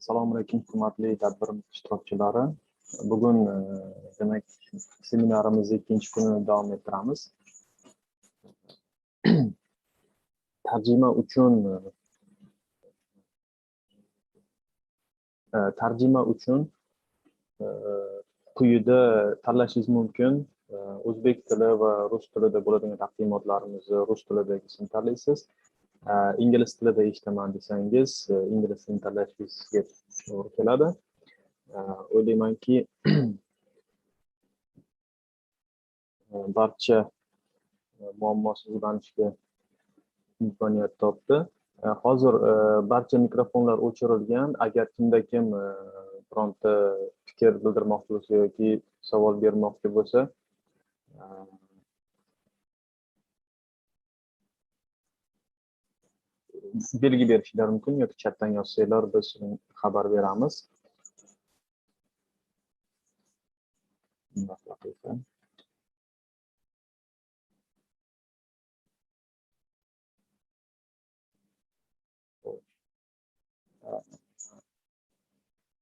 Assalomu alaykum, hurmatli tadbirimiz ishtirokchilari. Bugun demak seminarimizni ikkinchi kuni davom ettiramiz. Tarjima uchun quyida tanlashingiz mumkin. O'zbek tili va rus tilida bo'ladigan taqdimotlarimizni rus tilidagisini tanlaysiz. Ingliz tilida eshitaman desangiz, ingliz tilini tanlashingizga to'g'ri keladi. O'ylaymanki, barcha muammosiz o'rganishga imkoniyat topdi. Hozir barcha mikrofonlar o'chirilgan. Agar kimda-kim bironta fikr bildirmoqchi bo'lsa yoki savol bermoqchi bo'lsa, belgi berishlari mumkin yoki chatdan yozsanglar biz xabar beramiz.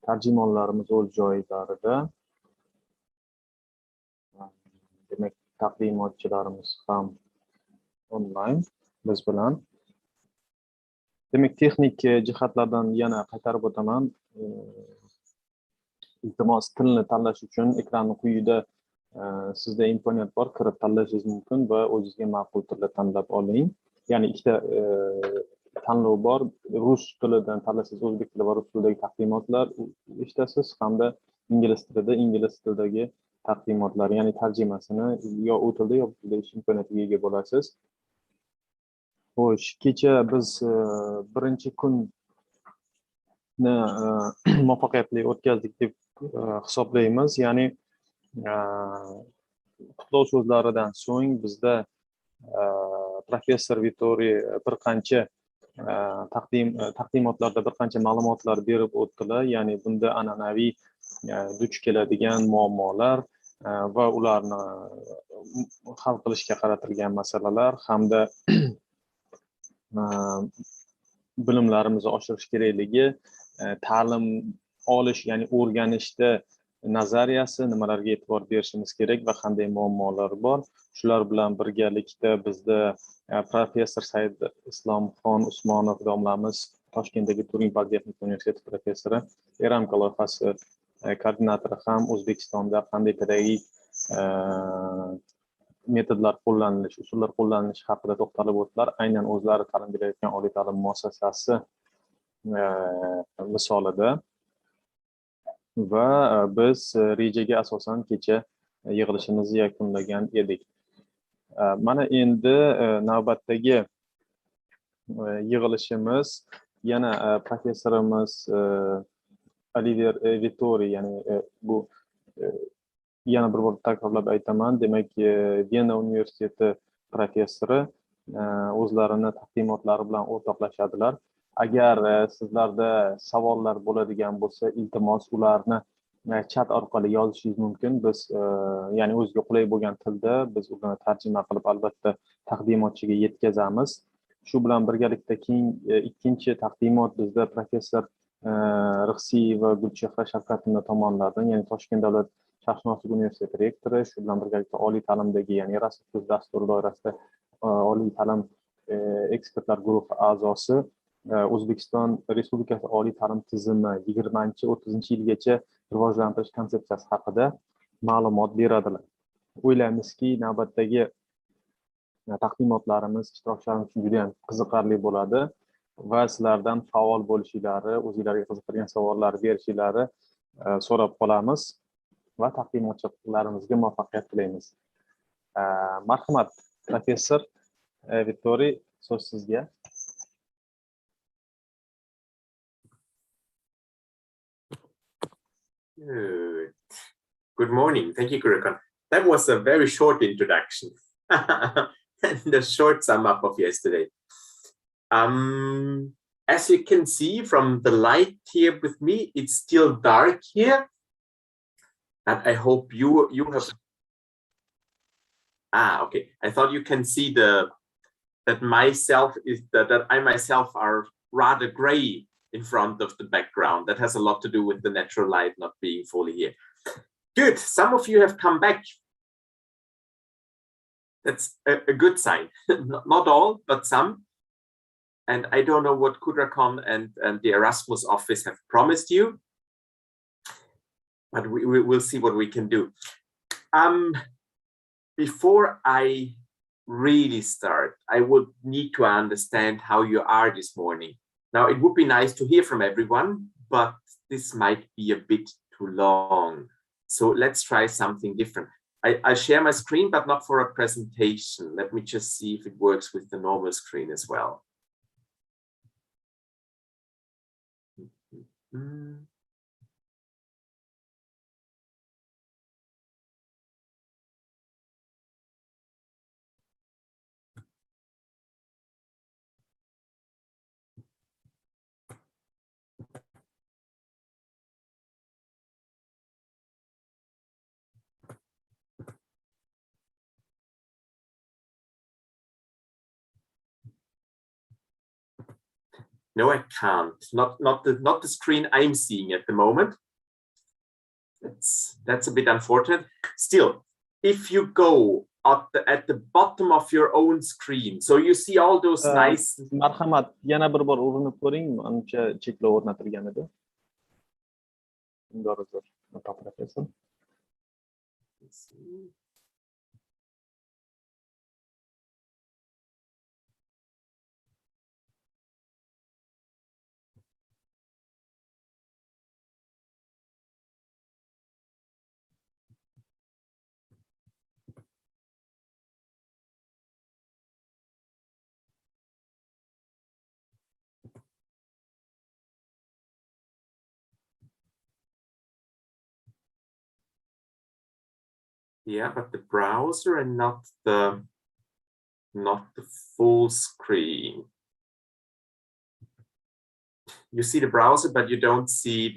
Tarjimonlarimiz o'z joylarida. Demak, taqdimotchilarimiz ham onlayn biz bilan. Demak, texnik jihatlardan yana qaytarib o'taman. Iltimos, tilni tanlash uchun ekranning quyida sizda imkoniyat bor, kirib tanlashingiz mumkin va o'zingizga ma'qul tilni tanlab oling. Ya'ni ikkita tanlov bor. Rus tilidan tanlasangiz o'zbek tili va rus tilidagi taqdimotlar eshitasiz, hamda ingliz tilidagi taqdimotlar, ya'ni tarjimasini yo u tilda yo bu tilda eshitish imkoniyatiga ega bo'lasiz. Xo'sh, kecha biz birinchi kunni muvaffaqiyatli o'tkazdik deb hisoblaymiz. Ya'ni qutlov so'zlaridan so'ng bizda professor Vittori bir qancha taqdimotlarda bir qancha ma'lumotlar berib o'tdilar. Ya'ni bunda an'anaviy duch keladigan muammolar va ularni hal qilishga qaratilgan masalalar hamda bilimlarimizni oshirish kerakligi, ta'lim olish, ya'ni o'rganishda nazariyasi, nimalarga e'tibor berishimiz kerak va qanday muammolar bor. Shular bilan birgalikda bizda professor Said Islomxon Usmonov domlamiz, Toshkentdagi Turin politexnika universiteti professori, Eramka loyihasi koordinatori ham O'zbekistonda qanday pedagogik metodlar qo'llanilishi, usullar qo'llanilishi haqida to'xtalib o'tdilar. Aynan o'zlari ta'lim berayotgan oliy ta'lim muassasasi misolida. Va biz rejaga asosan kecha yig'ilishimizni yakunlagan edik. Mana endi navbatdagi yig'ilishimiz yana professorimiz Oliver Vittori, ya'ni bu yana bir bor takrorlab aytaman, demak Vena universiteti professori o'zlarini taqdimotlari bilan o'rtoqlashadilar. Agar sizlarda savollar bo'ladigan bo'lsa, iltimos ularni chat orqali yozishingiz mumkin. Biz ya'ni o'ziga qulay bo'lgan tilda biz uni tarjima qilib albatta taqdimotchiga yetkazamiz. Shu bilan birgalikda ikkinchi taqdimot bizda professor Rixsiy va Gulchehra Shavkatovna tomonidan, ya'ni Toshkent davlat sharqshunoslik universiteti rektori, shu bilan birgalikda oliy ta'limdagi, ya'ni Erasmus dasturi doirasida oliy ta'lim ekspertlar guruhi a'zosi, O'zbekiston Respublikasi oliy ta'lim tizimi 20-30 yilgacha rivojlantirish konsepsiyasi haqida ma'lumot beradilar. O'ylaymizki, navbatdagi taqdimotlarimiz ishtirokchilarimiz uchun juda ham qiziqarli bo'ladi va sizlardan faol bo'lishingizni, o'zingizlarga qiziqadigan savollar berishingizni so'rab qolamiz va taqdimotchilarimizga muvaffaqiyat tilaymiz. Marhamat, professor Vittori, so'z sizga. Good morning. Thank you, Gurukhan. That was a very short introduction and a short sum up of yesterday. As you can see from the light here with me, it's still dark here. And I hope you have. Okay. I thought you can see that I myself are rather gray in front of the background. That has a lot to do with the natural light not being fully here. Good. Some of you have come back. That's a good sign. Not all, but some. And I don't know what Kudracon and the Erasmus office have promised you, but we will see what we can do. Before I really start, I would need to understand how you are this morning. Now, it would be nice to hear from everyone, but this might be a bit too long. So let's try something different. I share my screen, but not for a presentation. Let me just see if it works with the normal screen as well. No, I can't. Not the screen I'm seeing at the moment. That's a bit unfortunate. Still, if you go at the bottom of your own screen, so you see all those nice. Marhamat, yana bir bor urinib ko'ring, ancha cheklov o'rnatilgan edi. Yeah, but the browser and not the full screen. You see the browser, but you don't see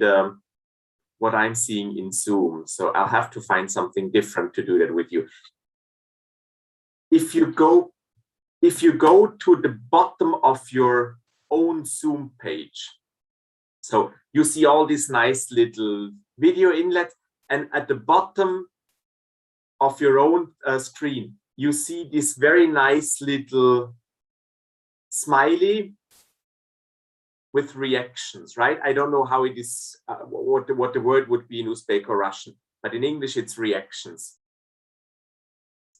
what I'm seeing in Zoom. So I'll have to find something different to do that with you. If you go to the bottom of your own Zoom page, so you see all these nice little video inlets, and at the bottom of your own screen, you see this very nice little smiley with reactions, right? I don't know how it is, what the word would be in Uzbek or Russian, but in English it's reactions.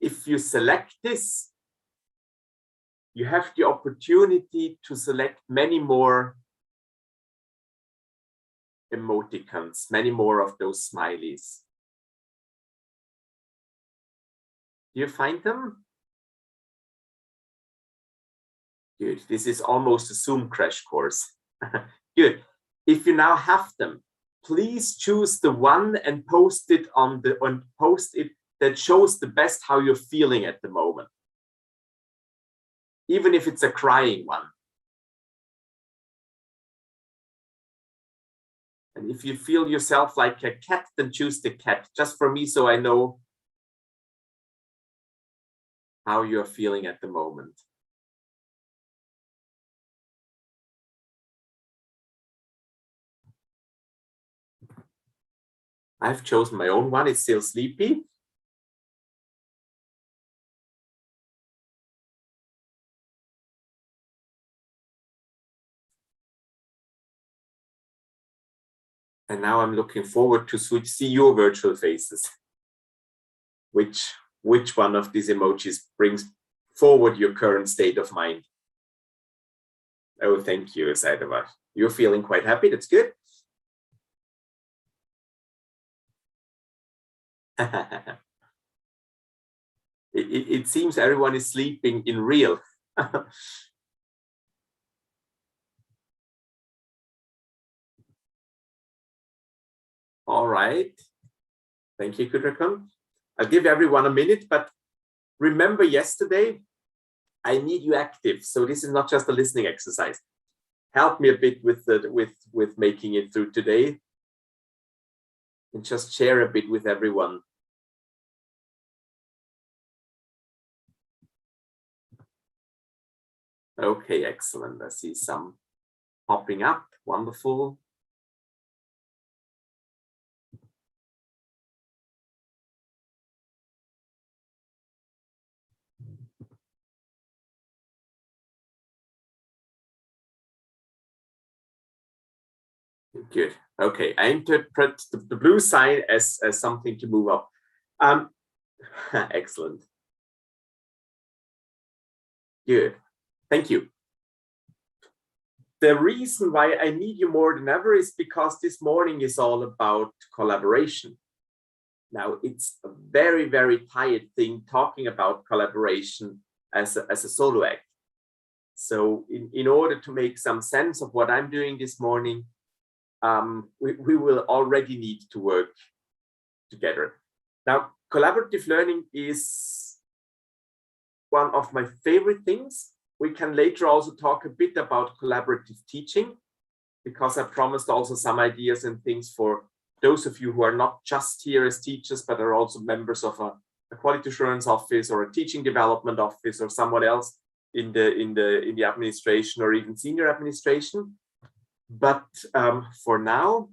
If you select this, you have the opportunity to select many more emoticons, many more of those smileys. Do you find them? Good. This is almost a Zoom crash course. Good. If you now have them, please choose the one and post it that shows the best how you're feeling at the moment. Even if it's a crying one. And if you feel yourself like a cat, then choose the cat, just for me, so I know how you're feeling at the moment. I've chosen my own one. It's still sleepy. And now I'm looking forward to see your virtual faces. Which one of these emojis brings forward your current state of mind? Oh, thank you, Saidovat. You're feeling quite happy. That's good. It seems everyone is sleeping in real. All right. Thank you, Kudrakan. I'll give everyone a minute, but remember yesterday, I need you active. So this is not just a listening exercise. Help me a bit with making it through today. And just share a bit with everyone. Okay, excellent. I see some popping up. Wonderful. Good. Okay, I interpret the blue sign as something to move up. Excellent. Good. Thank you. The reason why I need you more than ever is because this morning is all about collaboration. Now, it's a very, very tired thing talking about collaboration as a solo act. So in order to make some sense of what I'm doing this morning, we will already need to work together. Now, collaborative learning is one of my favorite things. We can later also talk a bit about collaborative teaching, because I promised also some ideas and things for those of you who are not just here as teachers, but are also members of a quality assurance office or a teaching development office or someone else in the administration or even senior administration. But for now,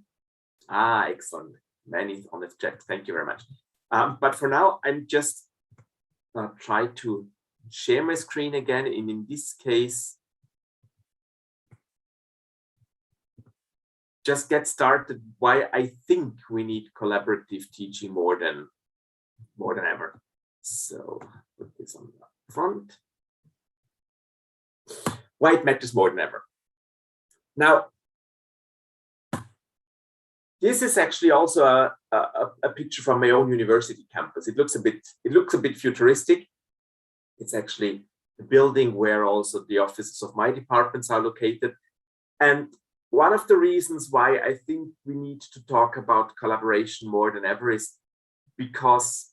excellent, many on the chat, thank you very much. But for now, I'm just gonna try to share my screen again, and in this case, just get started why I think we need collaborative teaching more than ever. So put this on the front. Why it matters more than ever. Now, this is actually also a picture from my own university campus. It looks a bit futuristic. It's actually the building where also the offices of my departments are located. And one of the reasons why I think we need to talk about collaboration more than ever is because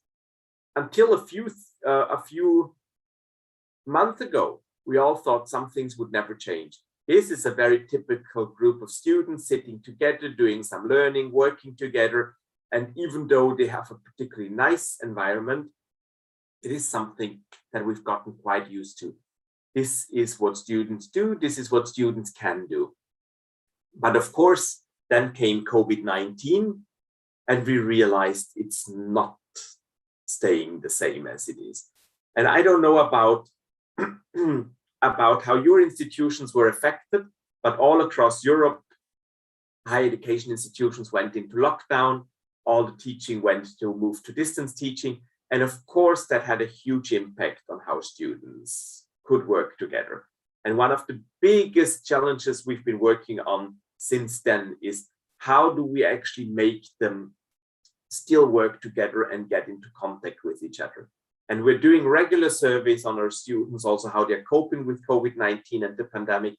until a few months ago, we all thought some things would never change. This is a very typical group of students sitting together, doing some learning, working together. And even though they have a particularly nice environment, it is something that we've gotten quite used to. This is what students do. This is what students can do. But of course, then came COVID-19, and we realized it's not staying the same as it is. And I don't know about how your institutions were affected, but all across Europe, higher education institutions went into lockdown, all the teaching went to move to distance teaching, and of course that had a huge impact on how students could work together. And one of the biggest challenges we've been working on since then is how do we actually make them still work together and get into contact with each other. And we're doing regular surveys on our students, also how they're coping with COVID-19 and the pandemic.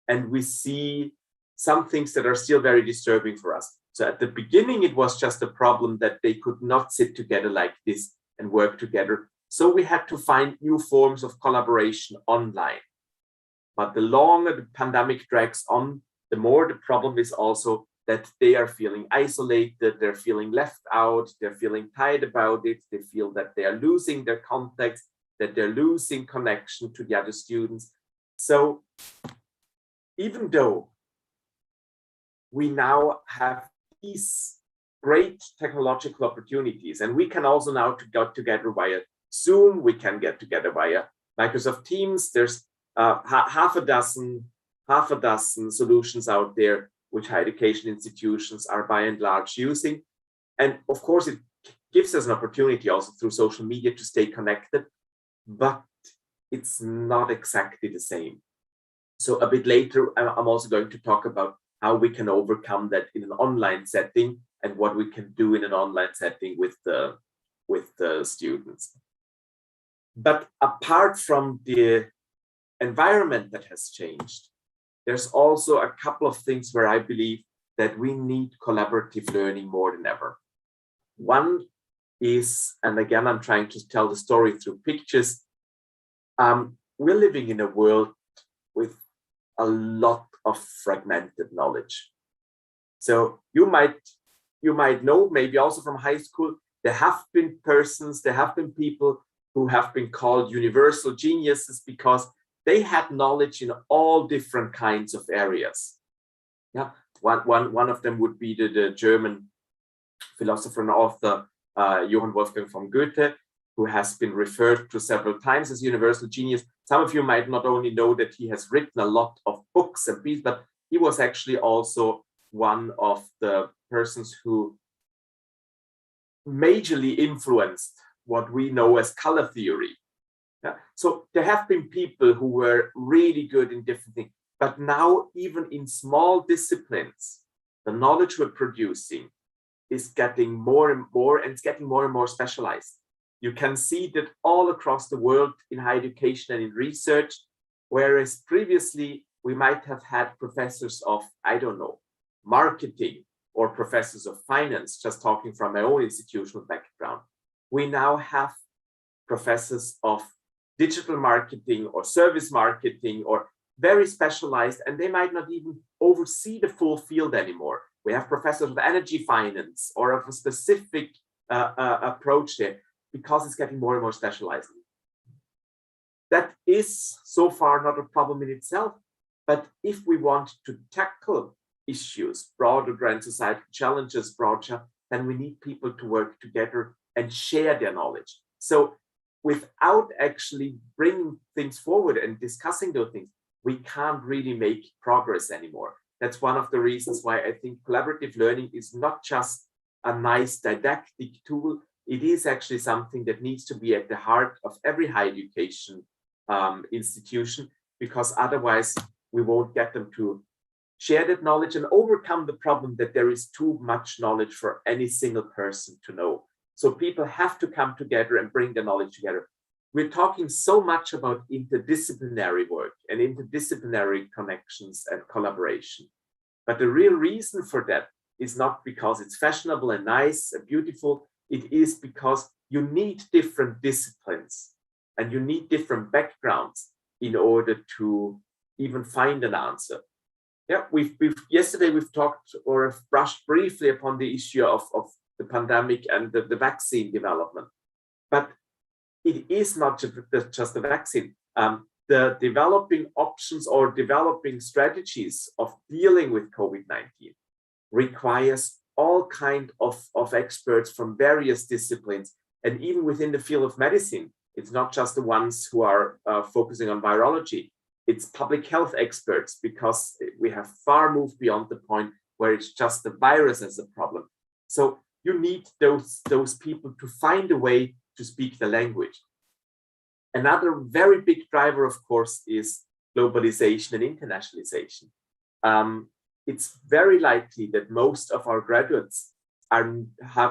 And we see some things that are still very disturbing for us. So at the beginning, it was just a problem that they could not sit together like this and work together. So we had to find new forms of collaboration online. But the longer the pandemic drags on, the more the problem is also that they are feeling isolated, they're feeling left out, they're feeling tired about it, they feel that they are losing their context, that they're losing connection to the other students. So even though we now have these great technological opportunities, and we can also now get together via Zoom, we can get together via Microsoft Teams, there's half a dozen solutions out there which higher education institutions are by and large using. And of course, it gives us an opportunity also through social media to stay connected, but it's not exactly the same. So a bit later, I'm also going to talk about how we can overcome that in an online setting and what we can do in an online setting with the students. But apart from the environment that has changed, there's also a couple of things where I believe that we need collaborative learning more than ever. One is, and again, I'm trying to tell the story through pictures. We're living in a world with a lot of fragmented knowledge. So you might know, maybe also from high school, there have been people who have been called universal geniuses because they had knowledge in all different kinds of areas. Yeah, one of them would be the German philosopher and author Johann Wolfgang von Goethe, who has been referred to several times as universal genius. Some of you might not only know that he has written a lot of books and pieces, but he was actually also one of the persons who majorly influenced what we know as color theory. Yeah? So there have been people who were really good in different things, but now even in small disciplines, the knowledge we're producing is getting more and more, and it's getting more and more specialized. You can see that all across the world in higher education and in research, whereas previously we might have had professors of, I don't know, marketing or professors of finance, just talking from my own institutional background. We now have professors of digital marketing or service marketing or very specialized, and they might not even oversee the full field anymore. We have professors of energy finance or of a specific approach there, because it's getting more and more specialized. That is so far not a problem in itself, but if we want to tackle issues, broader grand societal challenges, then we need people to work together and share their knowledge. So without actually bringing things forward and discussing those things, we can't really make progress anymore. That's one of the reasons why I think collaborative learning is not just a nice didactic tool. It is actually something that needs to be at the heart of every higher education institution, because otherwise we won't get them to share that knowledge and overcome the problem that there is too much knowledge for any single person to know. So people have to come together and bring the knowledge together. We're talking so much about interdisciplinary work and interdisciplinary connections and collaboration. But the real reason for that is not because it's fashionable and nice and beautiful. It is because you need different disciplines and you need different backgrounds in order to even find an answer. Yeah, yesterday we've talked or have brushed briefly upon the issue of the pandemic and the vaccine development. But it is not just the vaccine. The developing options or developing strategies of dealing with COVID-19 requires all kinds of experts from various disciplines. And even within the field of medicine, it's not just the ones who are focusing on virology. It's public health experts, because we have far moved beyond the point where it's just the virus as a problem. So you need those people to find a way to speak the language. Another very big driver, of course, is globalization and internationalization. It's very likely that most of our graduates are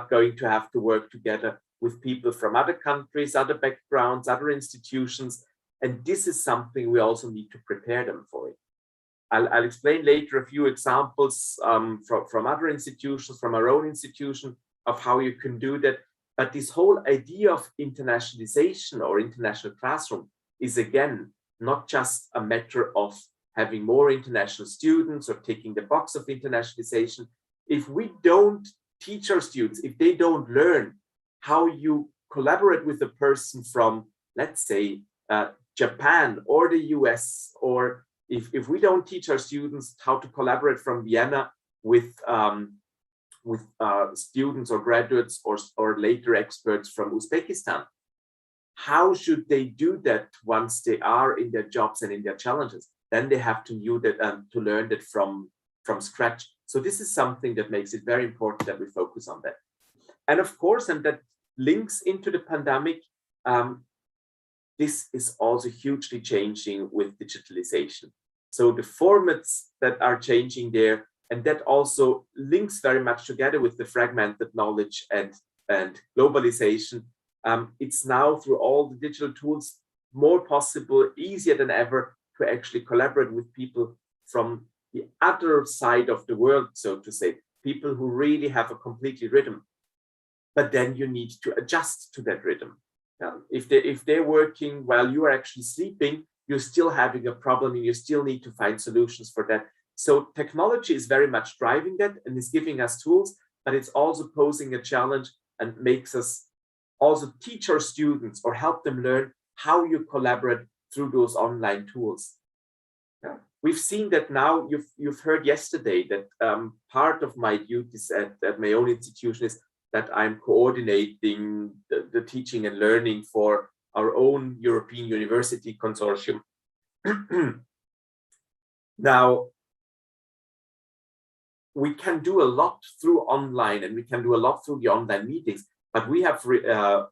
going to have to work together with people from other countries, other backgrounds, other institutions. And this is something we also need to prepare them for it. I'll explain later a few examples from other institutions, from our own institution, of how you can do that. But this whole idea of internationalization or international classroom is, again, not just a matter of having more international students or ticking the box of internationalization. If we don't teach our students, if they don't learn how you collaborate with a person from, let's say, Japan or the US, or if we don't teach our students how to collaborate from Vienna with students or graduates or later experts from Uzbekistan, how should they do that once they are in their jobs and in their challenges? Then they have to learn that from scratch. So this is something that makes it very important that we focus on that. And of course, and that links into the pandemic, this is also hugely changing with digitalization. So the formats that are changing there, and that also links very much together with the fragmented knowledge and globalization. It's now, through all the digital tools, more possible, easier than ever, to actually collaborate with people from the other side of the world, so to say, people who really have a completely rhythm. But then you need to adjust to that rhythm. If they're working while you are actually sleeping, you're still having a problem and you still need to find solutions for that. So technology is very much driving that and is giving us tools, but it's also posing a challenge and makes us also teach our students or help them learn how you collaborate through those online tools. Yeah. we've seen that now. You've heard yesterday that part of my duties at my own institution is that I'm coordinating the teaching and learning for our own European University Consortium. Now, we can do a lot through online, and we can do a lot through the online meetings, but we have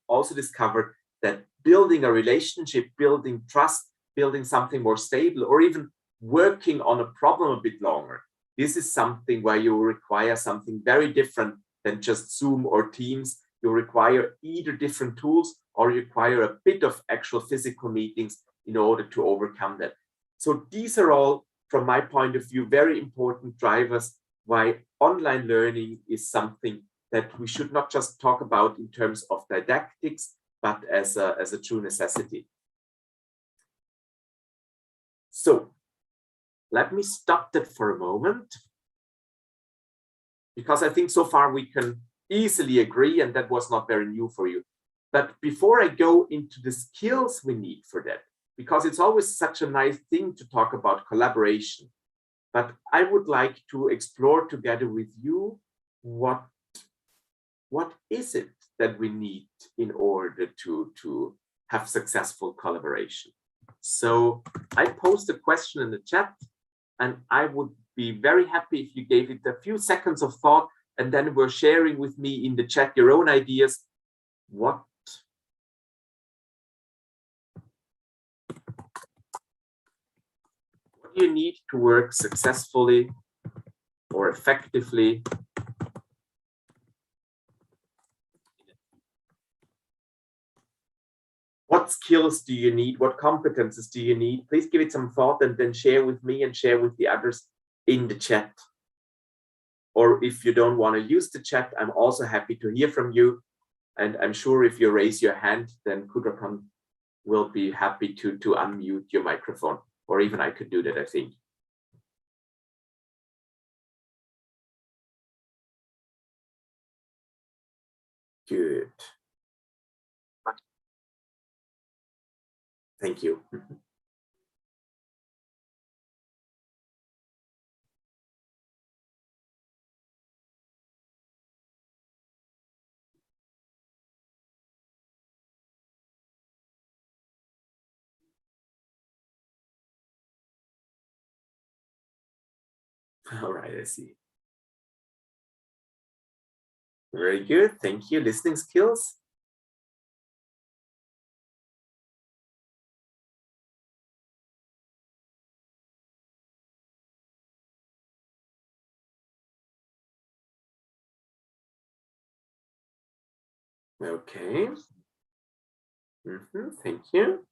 also discovered that building a relationship, building trust, building something more stable, or even working on a problem a bit longer, this is something where you require something very different than just Zoom or Teams. You require either different tools or you require a bit of actual physical meetings in order to overcome that. So these are all, from my point of view, very important drivers why online learning is something that we should not just talk about in terms of didactics, but as a true necessity. So let me stop that for a moment, because I think so far we can easily agree, and that was not very new for you. But before I go into the skills we need for that, because it's always such a nice thing to talk about collaboration, but I would like to explore together with you what is it that we need in order to have successful collaboration. So I posed a question in the chat, and I would be very happy if you gave it a few seconds of thought, and then were sharing with me in the chat your own ideas. What do you need to work successfully or effectively? What skills do you need? What competences do you need? Please give it some thought and then share with me and share with the others in the chat. Or if you don't want to use the chat, I'm also happy to hear from you. And I'm sure if you raise your hand, then Kudrakan will be happy to unmute your microphone. Or even I could do that, I think. Good. Thank you. All right, I see. Very good. Thank you. Listening skills. Okay. Thank you.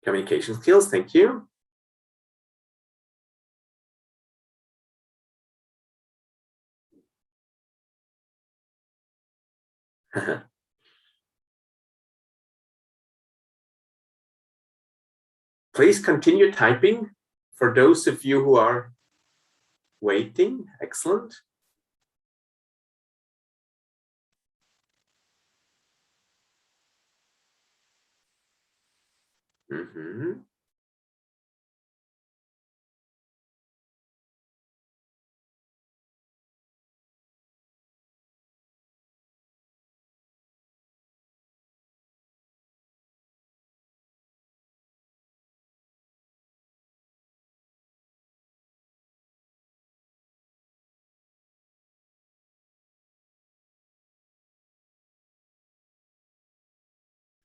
Communication skills. Thank you. Please continue typing for those of you who are waiting. Excellent.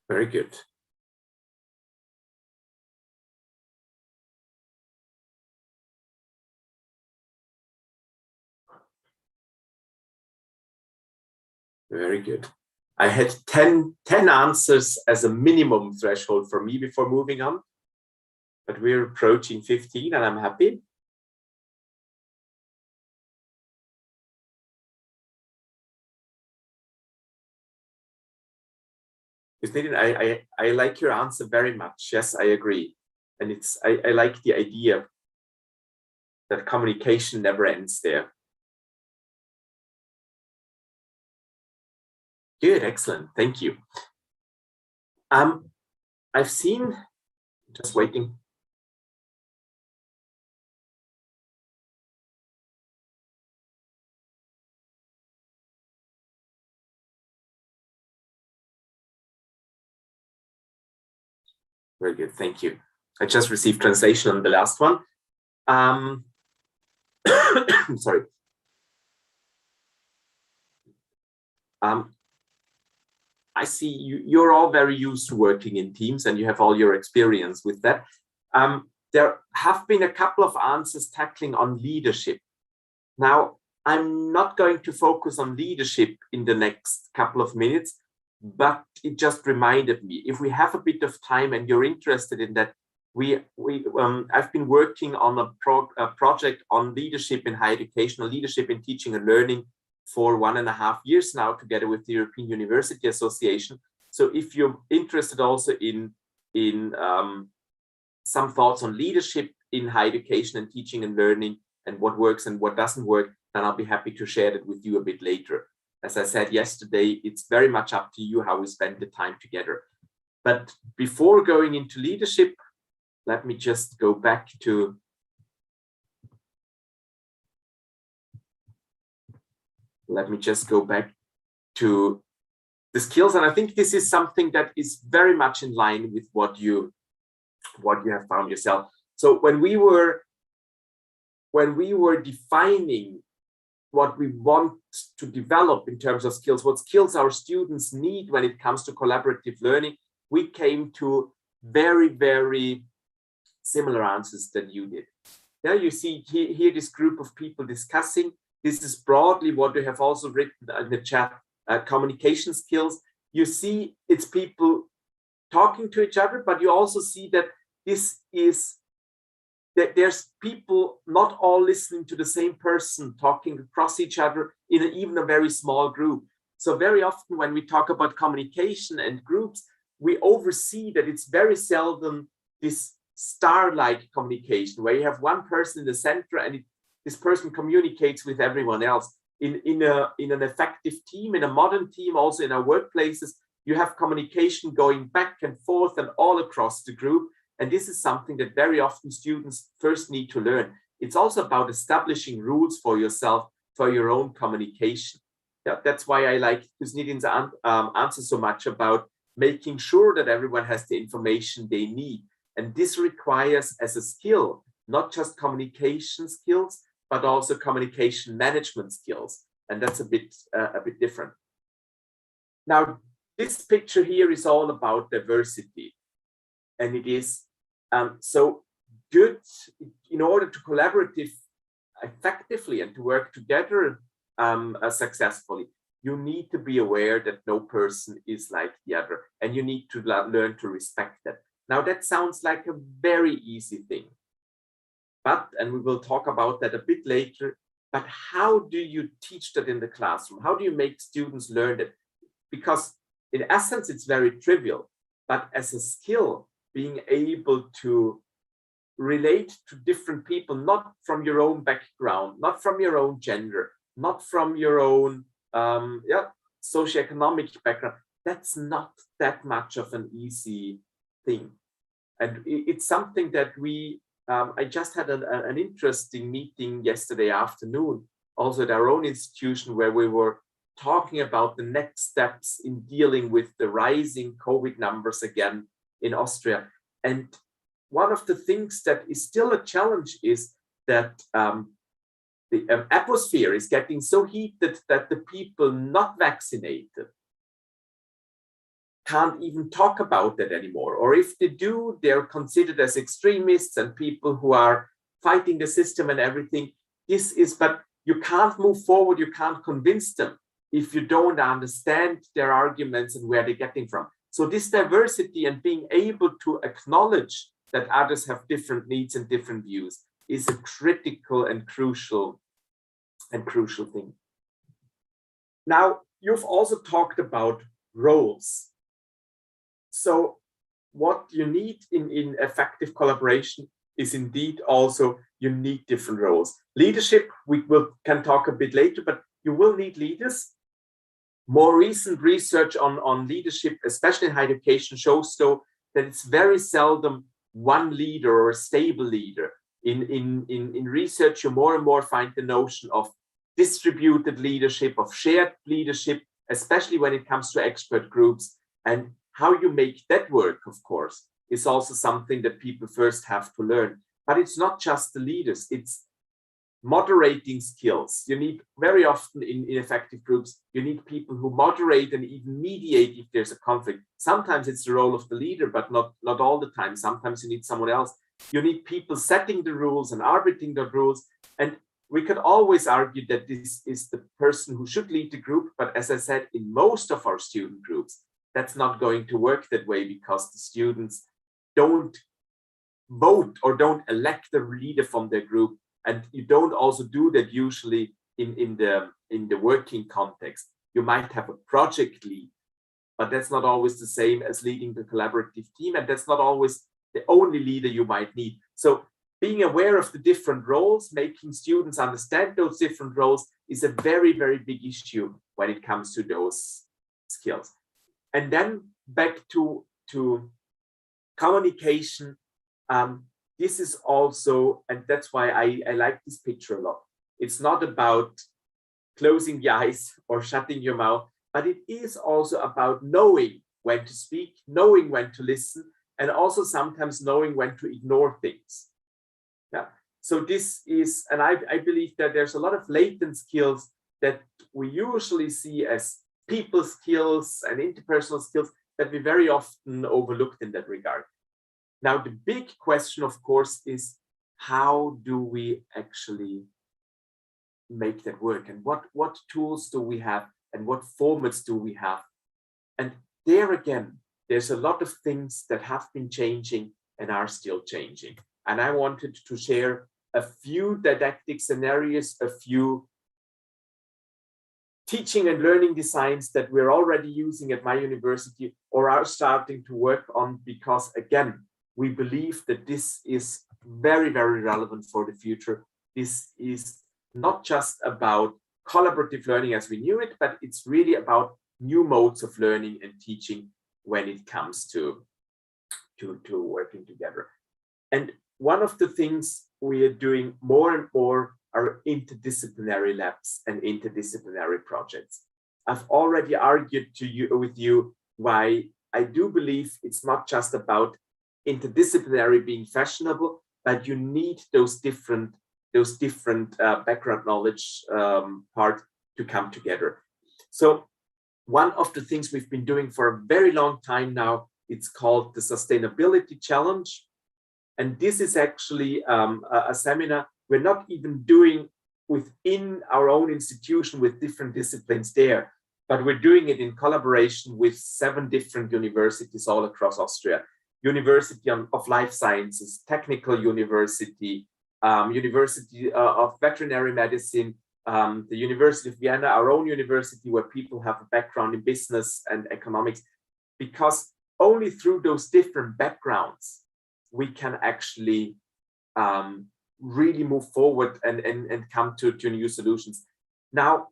Very good. Very good. I had 10 answers as a minimum threshold for me before moving on, but we're approaching 15 and I'm happy. I like your answer very much. Yes, I agree. And I like the idea that communication never ends there. Good, excellent, thank you. I've seen, just waiting. Very good, thank you. I just received translation on the last one. Sorry. I see you're all very used to working in teams and you have all your experience with that. There have been a couple of answers tackling on leadership. Now, I'm not going to focus on leadership in the next couple of minutes, but it just reminded me, if we have a bit of time and you're interested in that, I've been working on a project on leadership in higher education, leadership in teaching and learning for 1.5 years now, together with the European University Association. So if you're interested also in some thoughts on leadership in higher education and teaching and learning and what works and what doesn't work, then I'll be happy to share that with you a bit later. As I said yesterday, it's very much up to you how we spend the time together. But before going into leadership, let me just go back to the skills. And I think this is something that is very much in line with what you have found yourself. So when we were defining what we want to develop in terms of skills, what skills our students need when it comes to collaborative learning, we came to very, very similar answers than you did. There you see here this group of people discussing. This is broadly what we have also written in the chat, communication skills. You see it's people talking to each other, but you also see that there's people not all listening to the same person, talking across each other in even a very small group. So very often when we talk about communication and groups, we oversee that it's very seldom this star-like communication where you have one person in the center and this person communicates with everyone else. In an effective team, in a modern team, also in our workplaces, you have communication going back and forth and all across the group. And this is something that very often students first need to learn. It's also about establishing rules for yourself, for your own communication. Yeah, that's why I like Kusnidin's answer so much about making sure that everyone has the information they need. And this requires as a skill, not just communication skills, but also communication management skills. And that's a bit different. Now, this picture here is all about diversity. And it is so good in order to collaborate effectively and to work together successfully. You need to be aware that no person is like the other, and you need to learn to respect that. Now, that sounds like a very easy thing, but, and we will talk about that a bit later, but how do you teach that in the classroom? How do you make students learn that? Because in essence, it's very trivial, but as a skill, being able to relate to different people, not from your own background, not from your own gender, not from your own socioeconomic background, that's not that much of an easy thing. And it's something that I just had an interesting meeting yesterday afternoon, also at our own institution, where we were talking about the next steps in dealing with the rising COVID numbers again in Austria. And one of the things that is still a challenge is that the atmosphere is getting so heated that the people not vaccinated can't even talk about that anymore. Or if they do, they're considered as extremists and people who are fighting the system and everything. But you can't move forward, you can't convince them if you don't understand their arguments and where they're getting from. So this diversity and being able to acknowledge that others have different needs and different views is a critical and crucial thing. Now, you've also talked about roles. So what you need in effective collaboration is indeed also you need different roles. Leadership, we can talk a bit later, but you will need leaders. More recent research on leadership, especially in higher education, shows though that it's very seldom one leader or a stable leader. In research, you more and more find the notion of distributed leadership, of shared leadership, especially when it comes to expert groups. And how you make that work, of course, is also something that people first have to learn. But it's not just the leaders, it's moderating skills. You need very often in effective groups, you need people who moderate and even mediate if there's a conflict. Sometimes it's the role of the leader, but not all the time. Sometimes you need someone else. You need people setting the rules and arbitrating the rules. And we could always argue that this is the person who should lead the group. But as I said, in most of our student groups, that's not going to work that way because the students don't vote or don't elect the leader from their group. And you don't also do that usually in the working context. You might have a project lead, but that's not always the same as leading the collaborative team. And that's not always the only leader you might need. So being aware of the different roles, making students understand those different roles is a very, very big issue when it comes to those skills. And then back to communication. This is also, and that's why I like this picture a lot. It's not about closing the eyes or shutting your mouth, but it is also about knowing when to speak, knowing when to listen, and also sometimes knowing when to ignore things. Yeah. So this is, and I believe that there's a lot of latent skills that we usually see as people skills and interpersonal skills that we very often overlooked in that regard. Now, the big question, of course, is how do we actually make that work? And what tools do we have? And what formats do we have? And there again, there's a lot of things that have been changing and are still changing. And I wanted to share a few didactic scenarios, a few teaching and learning designs that we're already using at my university or are starting to work on, because again, we believe that this is very, very relevant for the future. This is not just about collaborative learning as we knew it, but it's really about new modes of learning and teaching when it comes to working together. And one of the things we are doing more and more are interdisciplinary labs and interdisciplinary projects. I've already argued with you why I do believe it's not just about interdisciplinary being fashionable, but you need those different background knowledge part to come together. So one of the things we've been doing for a very long time now, it's called the Sustainability Challenge. And this is actually a seminar we're not even doing within our own institution with different disciplines there, but we're doing it in collaboration with 7 different universities all across Austria. University of Life Sciences, Technical University, University of Veterinary Medicine, the University of Vienna, our own university where people have a background in business and economics, because only through those different backgrounds we can actually really move forward and come to new solutions. Now,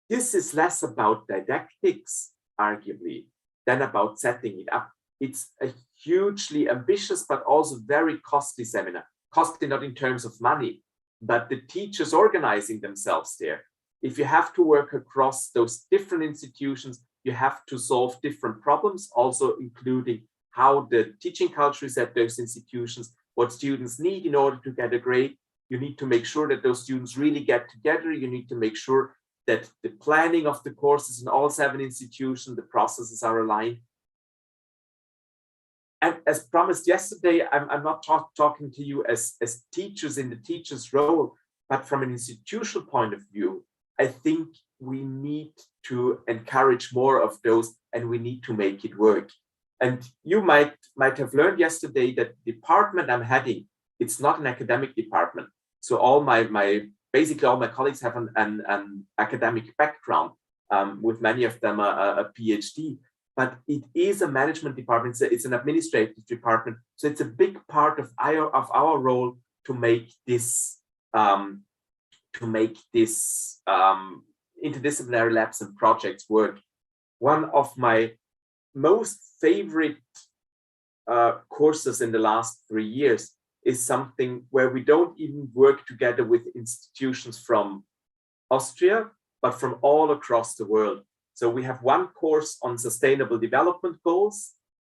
this is less about didactics, arguably, than about setting it up. It's a hugely ambitious, but also very costly seminar. Costly not in terms of money, but the teachers organizing themselves there. If you have to work across those different institutions, you have to solve different problems, also including how the teaching culture is at those institutions, what students need in order to get a grade. You need to make sure that those students really get together. You need to make sure that the planning of the courses in all 7 institutions, the processes are aligned. And as promised yesterday, I'm not talking to you as teachers in the teacher's role, but from an institutional point of view, I think we need to encourage more of those and we need to make it work. And you might have learned yesterday that the department I'm heading, it's not an academic department. So basically all my colleagues have an academic background, with many of them a PhD, but it is a management department. It's an administrative department. So it's a big part of our role to make this interdisciplinary labs and projects work. one of my most favorite courses in the last 3 years is something where we don't even work together with institutions from Austria, but from all across the world. So we have one course on sustainable development goals,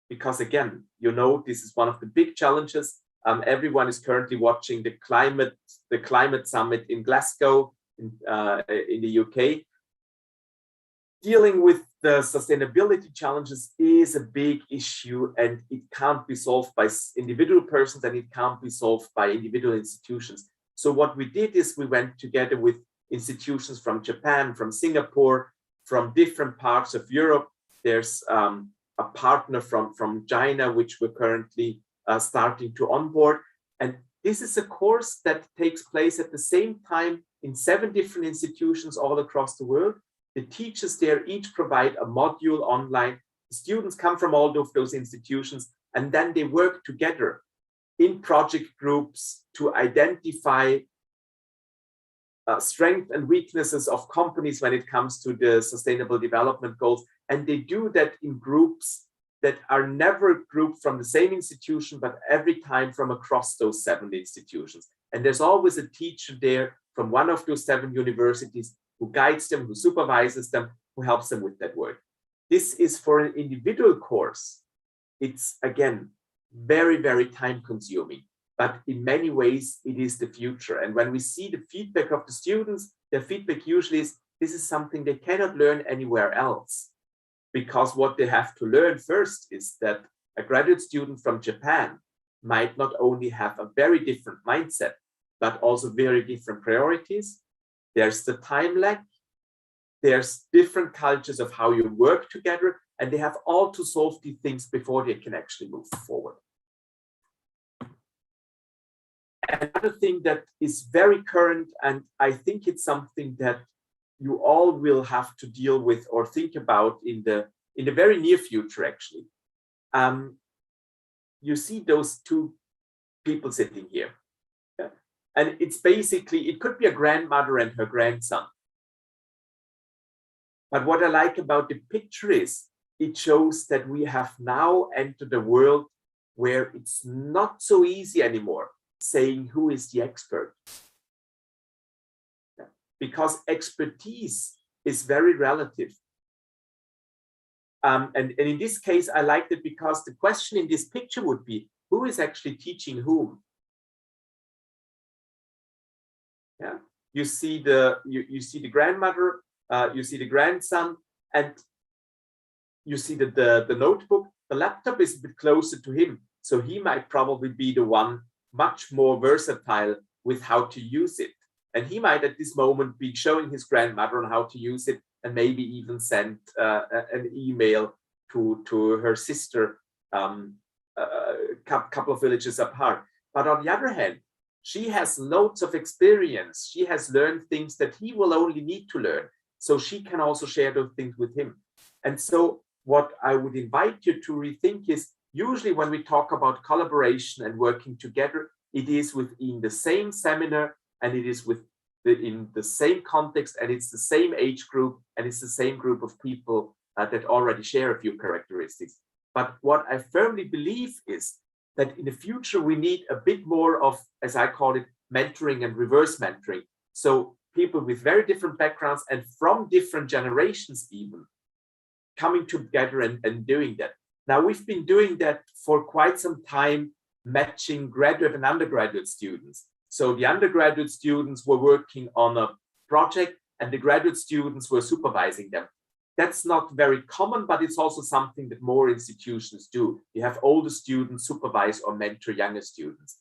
because again, you know, this is one of the big challenges. Everyone is currently watching the climate summit in Glasgow in the UK. Dealing with the sustainability challenges is a big issue, and it can't be solved by individual persons, and it can't be solved by individual institutions. So what we did is we went together with institutions from Japan, from Singapore, from different parts of Europe. There's a partner from China, which we're currently starting to onboard. And this is a course that takes place at the same time in 7 different institutions all across the world. The teachers there each provide a module online. The students come from all of those institutions, and then they work together in project groups to identify strengths and weaknesses of companies when it comes to the sustainable development goals. And they do that in groups that are never grouped from the same institution, but every time from across those 7 institutions. And there's always a teacher there from one of those 7 universities who guides them, who supervises them, who helps them with that work. This is for an individual course. It's, again, very, very time consuming, but in many ways it is the future. And when we see the feedback of the students, their feedback usually is, this is something they cannot learn anywhere else. Because what they have to learn first is that a graduate student from Japan might not only have a very different mindset, but also very different priorities. There's the time lag, there's different cultures of how you work together, and they have all to solve these things before they can actually move forward. Another thing that is very current, and I think it's something that you all will have to deal with or think about in the very near future, actually. You see those 2 people sitting here. And it's basically, it could be a grandmother and her grandson. But what I like about the picture is, it shows that we have now entered a world where it's not so easy anymore saying who is the expert. Because expertise is very relative. And in this case, I liked it because the question in this picture would be, who is actually teaching whom? Yeah, you see the grandmother, you see the grandson, and you see the notebook. The laptop is a bit closer to him, so he might probably be the one much more versatile with how to use it. And he might at this moment be showing his grandmother on how to use it, and maybe even send an email to her sister a couple of villages apart. But on the other hand, she has loads of experience. She has learned things that he will only need to learn. So she can also share those things with him. And so what I would invite you to rethink is, usually when we talk about collaboration and working together, it is within the same seminar, and it is in the same context, and it's the same age group, and it's the same group of people that already share a few characteristics. But what I firmly believe is that in the future, we need a bit more of, as I call it, mentoring and reverse mentoring. So people with very different backgrounds and from different generations even coming together and doing that. Now, we've been doing that for quite some time, matching graduate and undergraduate students. So the undergraduate students were working on a project and the graduate students were supervising them. That's not very common, but it's also something that more institutions do. You have older students supervise or mentor younger students.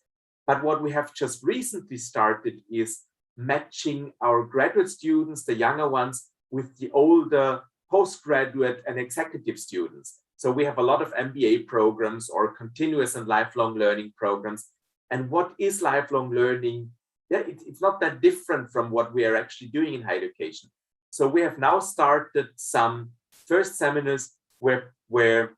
But what we have just recently started is matching our graduate students, the younger ones, with the older postgraduate and executive students. So we have a lot of MBA programs or continuous and lifelong learning programs. And what is lifelong learning? Yeah, it's not that different from what we are actually doing in higher education. So we have now started some first seminars where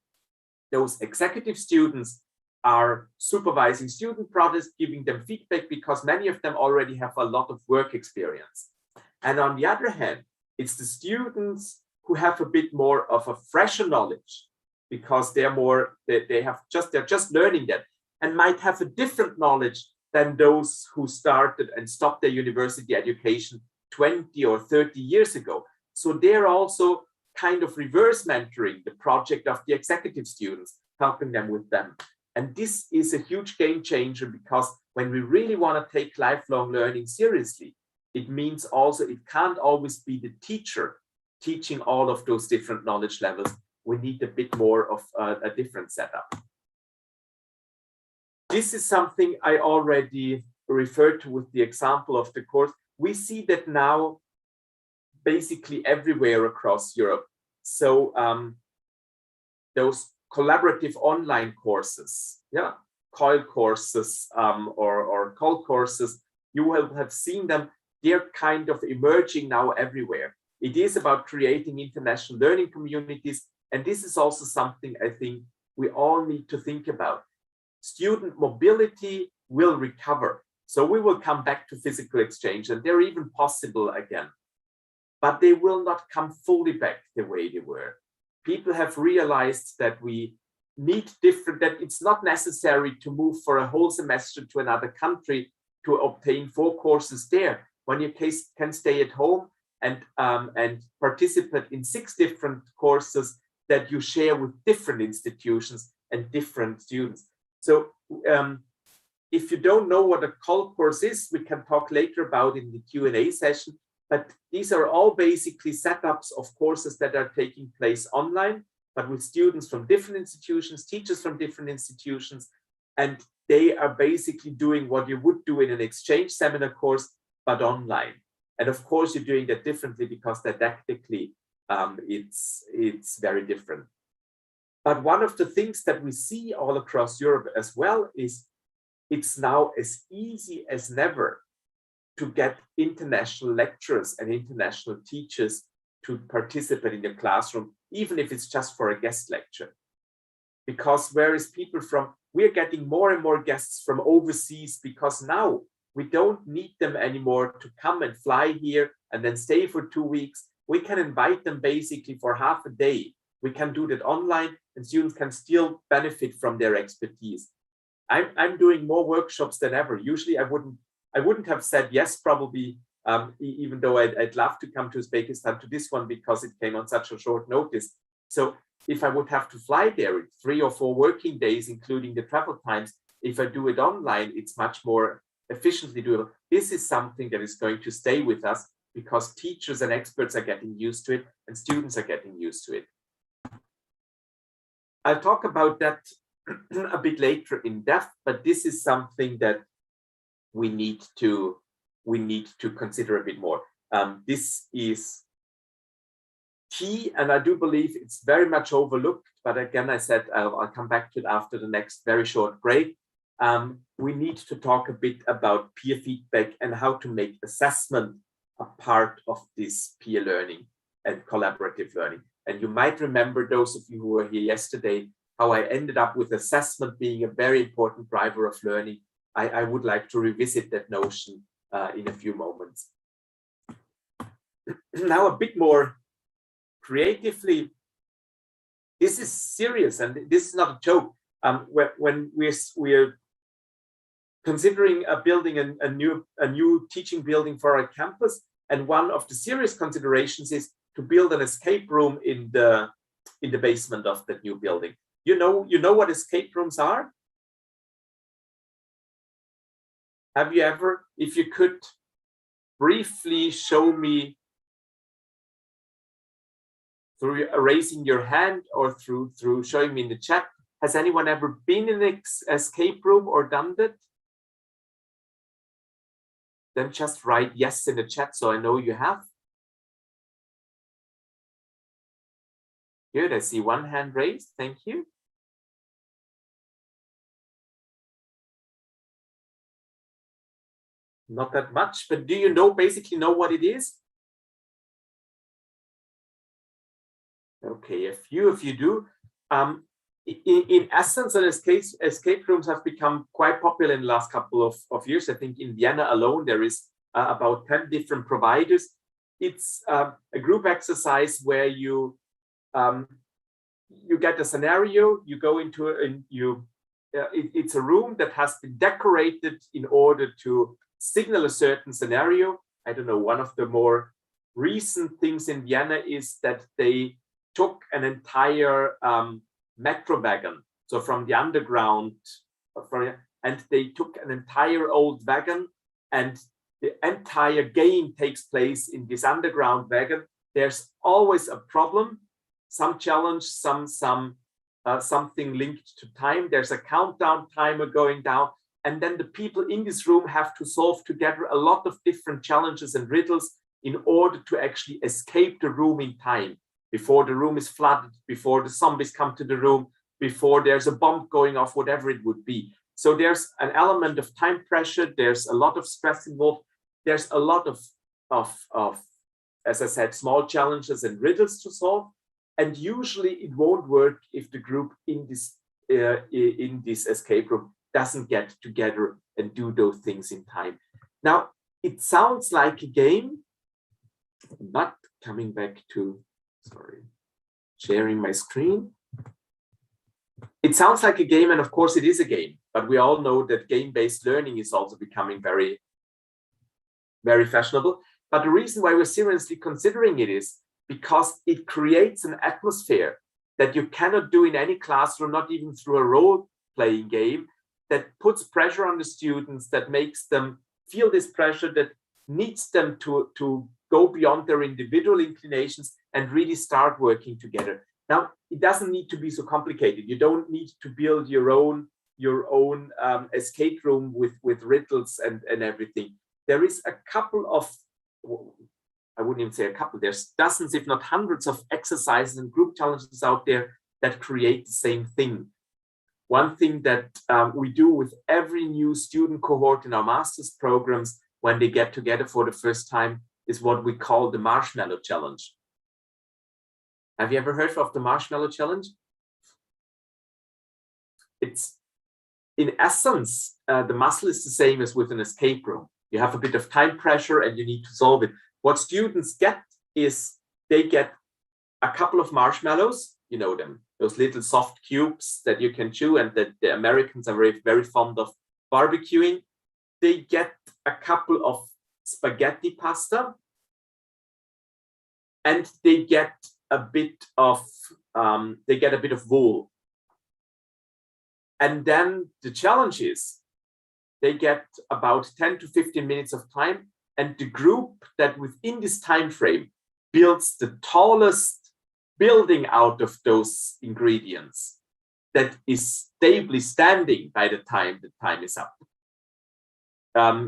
those executive students are supervising student projects, giving them feedback, because many of them already have a lot of work experience. And on the other hand, it's the students who have a bit more of a fresher knowledge, because they're just learning that, and might have a different knowledge than those who started and stopped their university education 20 or 30 years ago. So they're also kind of reverse mentoring the project of the executive students, helping them with them. And this is a huge game changer, because when we really want to take lifelong learning seriously, it means also it can't always be the teacher teaching all of those different knowledge levels. We need a bit more of a different setup. This is something I already referred to with the example of the course. We see that now basically everywhere across Europe. So those collaborative online courses, COIL courses or COL courses, you will have seen them. They're kind of emerging now everywhere. It is about creating international learning communities. And this is also something I think we all need to think about. Student mobility will recover. So we will come back to physical exchange, and they're even possible again. But they will not come fully back the way they were. People have realized that we need that it's not necessary to move for a whole semester to another country to obtain 4 courses there, when you can stay at home and participate in 6 different courses that you share with different institutions and different students. So if you don't know what a COL course is, we can talk later about in the Q&A session, but these are all basically setups of courses that are taking place online, but with students from different institutions, teachers from different institutions, and they are basically doing what you would do in an exchange seminar course, but online. And of course, you're doing that differently because didactically, it's very different. But one of the things that we see all across Europe as well is it's now as easy as never to get international lecturers and international teachers to participate in the classroom, even if it's just for a guest lecture. Because whereas we're getting more and more guests from overseas, because now we don't need them anymore to come and fly here and then stay for 2 weeks. We can invite them basically for half a day. We can do that online, and students can still benefit from their expertise. I'm doing more workshops than ever. Usually I wouldn't have said yes, probably, even though I'd love to come to Uzbekistan to this one because it came on such a short notice. So if I would have to fly there in 3 or 4 working days, including the travel times, if I do it online, it's much more efficiently doable. This is something that is going to stay with us because teachers and experts are getting used to it and students are getting used to it. I'll talk about that a bit later in depth, but this is something that we need to consider a bit more. This is key, and I do believe it's very much overlooked. But again, I said I'll come back to it after the next very short break. We need to talk a bit about peer feedback and how to make assessment a part of this peer learning and collaborative learning. And you might remember, those of you who were here yesterday, how I ended up with assessment being a very important driver of learning. I would like to revisit that notion in a few moments. Now, a bit more creatively, this is serious and this is not a joke. When we're considering building a new teaching building for our campus, and one of the serious considerations is to build an escape room in the basement of that new building. You know what escape rooms are? Have you ever, if you could briefly show me through raising your hand or through showing me in the chat, has anyone ever been in an escape room or done that? Then just write yes in the chat so I know you have. Good, I see one hand raised, thank you. Not that much, but do you basically know what it is? Okay, a few of you do. In essence, escape rooms have become quite popular in the last couple of years. I think in Vienna alone, there is about 10 different providers. it's a group exercise where you get a scenario, you go into it's a room that has been decorated in order to signal a certain scenario. I don't know, one of the more recent things in Vienna is that they took an entire metro wagon, so from the underground, and they took an entire old wagon, and the entire game takes place in this underground wagon. There's always a problem, some challenge, something linked to time. There's a countdown timer going down, and then the people in this room have to solve together a lot of different challenges and riddles in order to actually escape the room in time, before the room is flooded, before the zombies come to the room, before there's a bomb going off, whatever it would be. So there's an element of time pressure, there's a lot of stress involved, there's a lot of as I said, small challenges and riddles to solve. And usually it won't work if the group in this escape room doesn't get together and do those things in time. Now, it sounds like a game, but coming back to, sharing my screen. It sounds like a game, and of course it is a game, but we all know that game-based learning is also becoming very, very fashionable. But the reason why we're seriously considering it is because it creates an atmosphere that you cannot do in any classroom, not even through a role-playing game, that puts pressure on the students, that makes them feel this pressure, that needs them to go beyond their individual inclinations and really start working together. Now, it doesn't need to be so complicated. You don't need to build your own escape room with riddles and everything. There is a couple of, I wouldn't even say a couple, there's dozens, if not hundreds of exercises and group challenges out there that create the same thing. One thing that we do with every new student cohort in our master's programs when they get together for the first time is what we call the Marshmallow Challenge. Have you ever heard of the Marshmallow Challenge? It's, in essence, the muscle is the same as with an escape room. You have a bit of time pressure and you need to solve it. What students get is they get a couple of marshmallows, you know them, those little soft cubes that you can chew and that the Americans are very, very fond of barbecuing. They get a couple of spaghetti pasta, and they get a bit of wool. And then the challenge is they get about 10 to 15 minutes of time, and the group that within this time frame builds the tallest building out of those ingredients that is stably standing by the time is up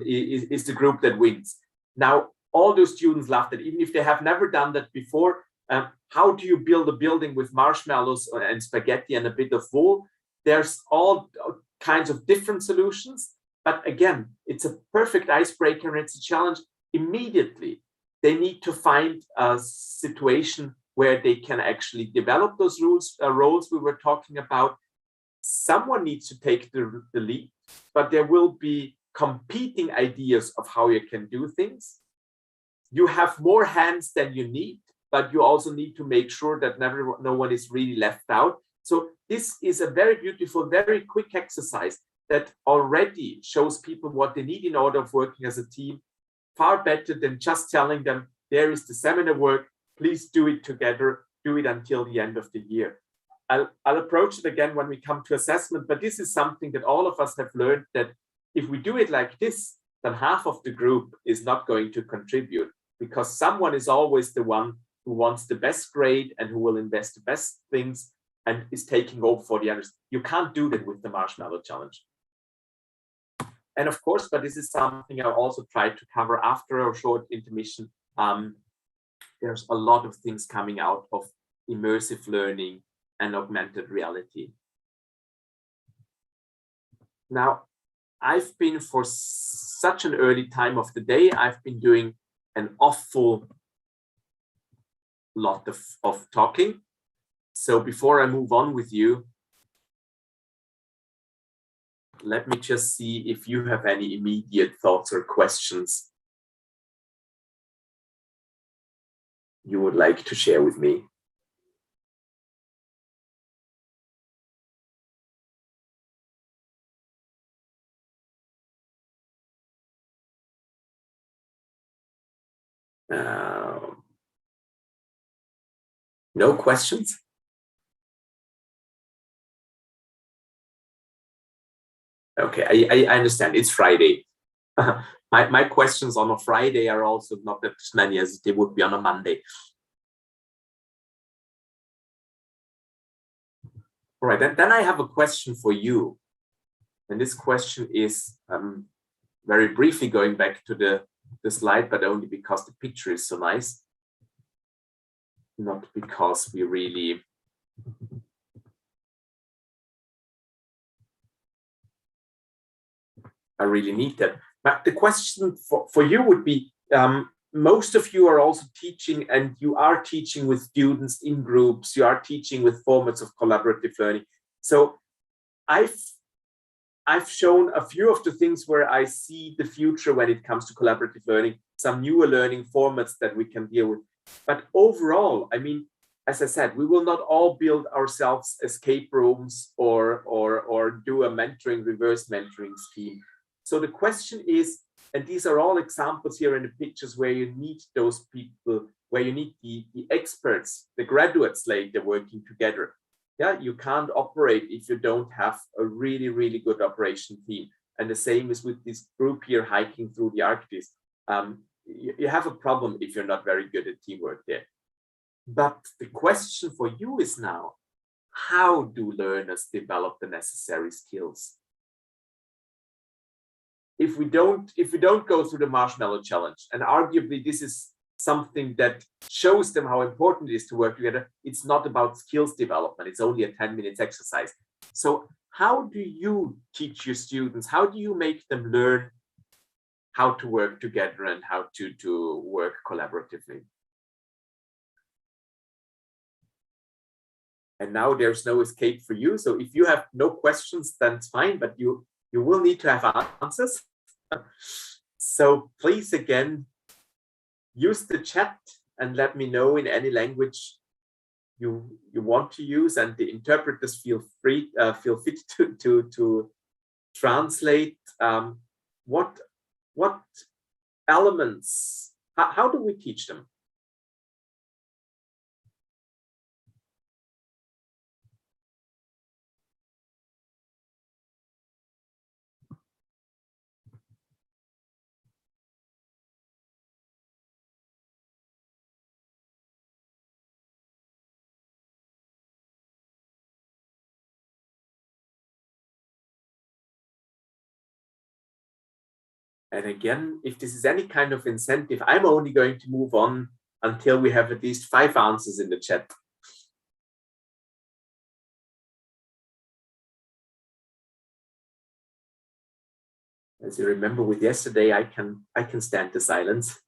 is the group that wins. Now, all those students laugh that even if they have never done that before, how do you build a building with marshmallows and spaghetti and a bit of wool? There's all kinds of different solutions. But again, it's a perfect icebreaker and it's a challenge. Immediately, they need to find a situation where they can actually develop those roles we were talking about. Someone needs to take the lead, but there will be competing ideas of how you can do things. You have more hands than you need, but you also need to make sure that no one is really left out. So this is a very beautiful, very quick exercise that already shows people what they need in order of working as a team, far better than just telling them, there is the seminar work, please do it together, do it until the end of the year. I'll approach it again when we come to assessment, but this is something that all of us have learned, that if we do it like this, then half of the group is not going to contribute, because someone is always the one who wants the best grade and who will invest the best things and is taking over for the others. You can't do that with the Marshmallow Challenge. And of course, but this is something I also tried to cover after a short intermission. There's a lot of things coming out of immersive learning and augmented reality. Now, I've been, for such an early time of the day, I've been doing an awful lot of talking. So before I move on with you, let me just see if you have any immediate thoughts or questions you would like to share with me? No questions? Okay, I understand. It's Friday. My questions on a Friday are also not as many as they would be on a Monday. All right, then I have a question for you. And this question is very briefly going back to the slide, but only because the picture is so nice. Not because we really need that. But the question for you would be, most of you are also teaching, and you are teaching with students in groups, you are teaching with formats of collaborative learning. So I've shown a few of the things where I see the future when it comes to collaborative learning, some newer learning formats that we can deal with. But overall, I mean, as I said, we will not all build ourselves escape rooms or do a mentoring, reverse mentoring scheme. So the question is, and these are all examples here in the pictures where you need those people, where you need the experts, the graduates later working together. Yeah, you can't operate if you don't have a really, really good operation team. And the same is with this group here hiking through the Arctic. You have a problem if you're not very good at teamwork there. But the question for you is now, how do learners develop the necessary skills? If we don't go through the Marshmallow Challenge, and arguably this is something that shows them how important it is to work together, it's not about skills development, it's only a 10 minutes exercise. So how do you teach your students, how do you make them learn how to work together and how to work collaboratively? And now there's no escape for you. So if you have no questions, then it's fine, but you will need to have answers. So please, again, use the chat and let me know in any language you want to use, and the interpreters feel fit to translate what elements, how do we teach them? And again, if this is any kind of incentive, I'm only going to move on until we have at least 5 answers in the chat. As you remember with yesterday, I can stand the silence.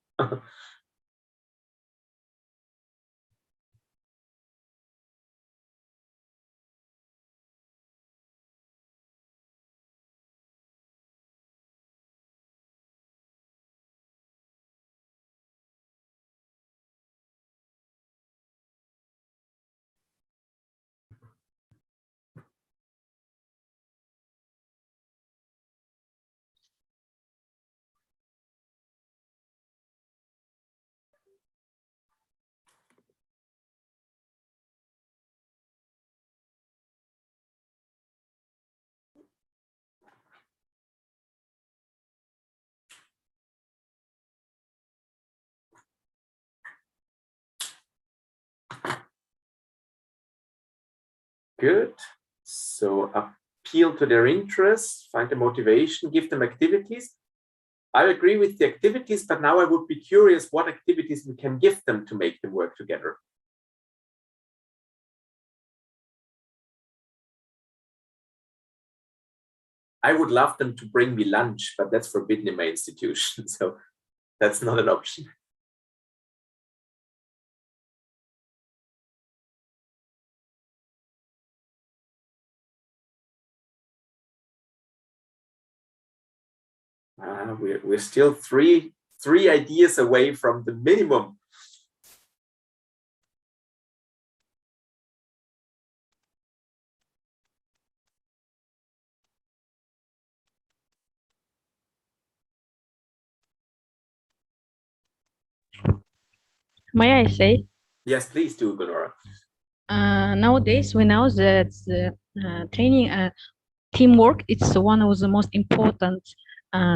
Good. So appeal to their interests, find the motivation, give them activities. I agree with the activities, but now I would be curious what activities we can give them to make them work together. I would love them to bring me lunch, but that's forbidden in my institution, so that's not an option. We're still three ideas away from the minimum. May I say? Yes, please do, Gunora. Nowadays, we know that training teamwork it's one of the most important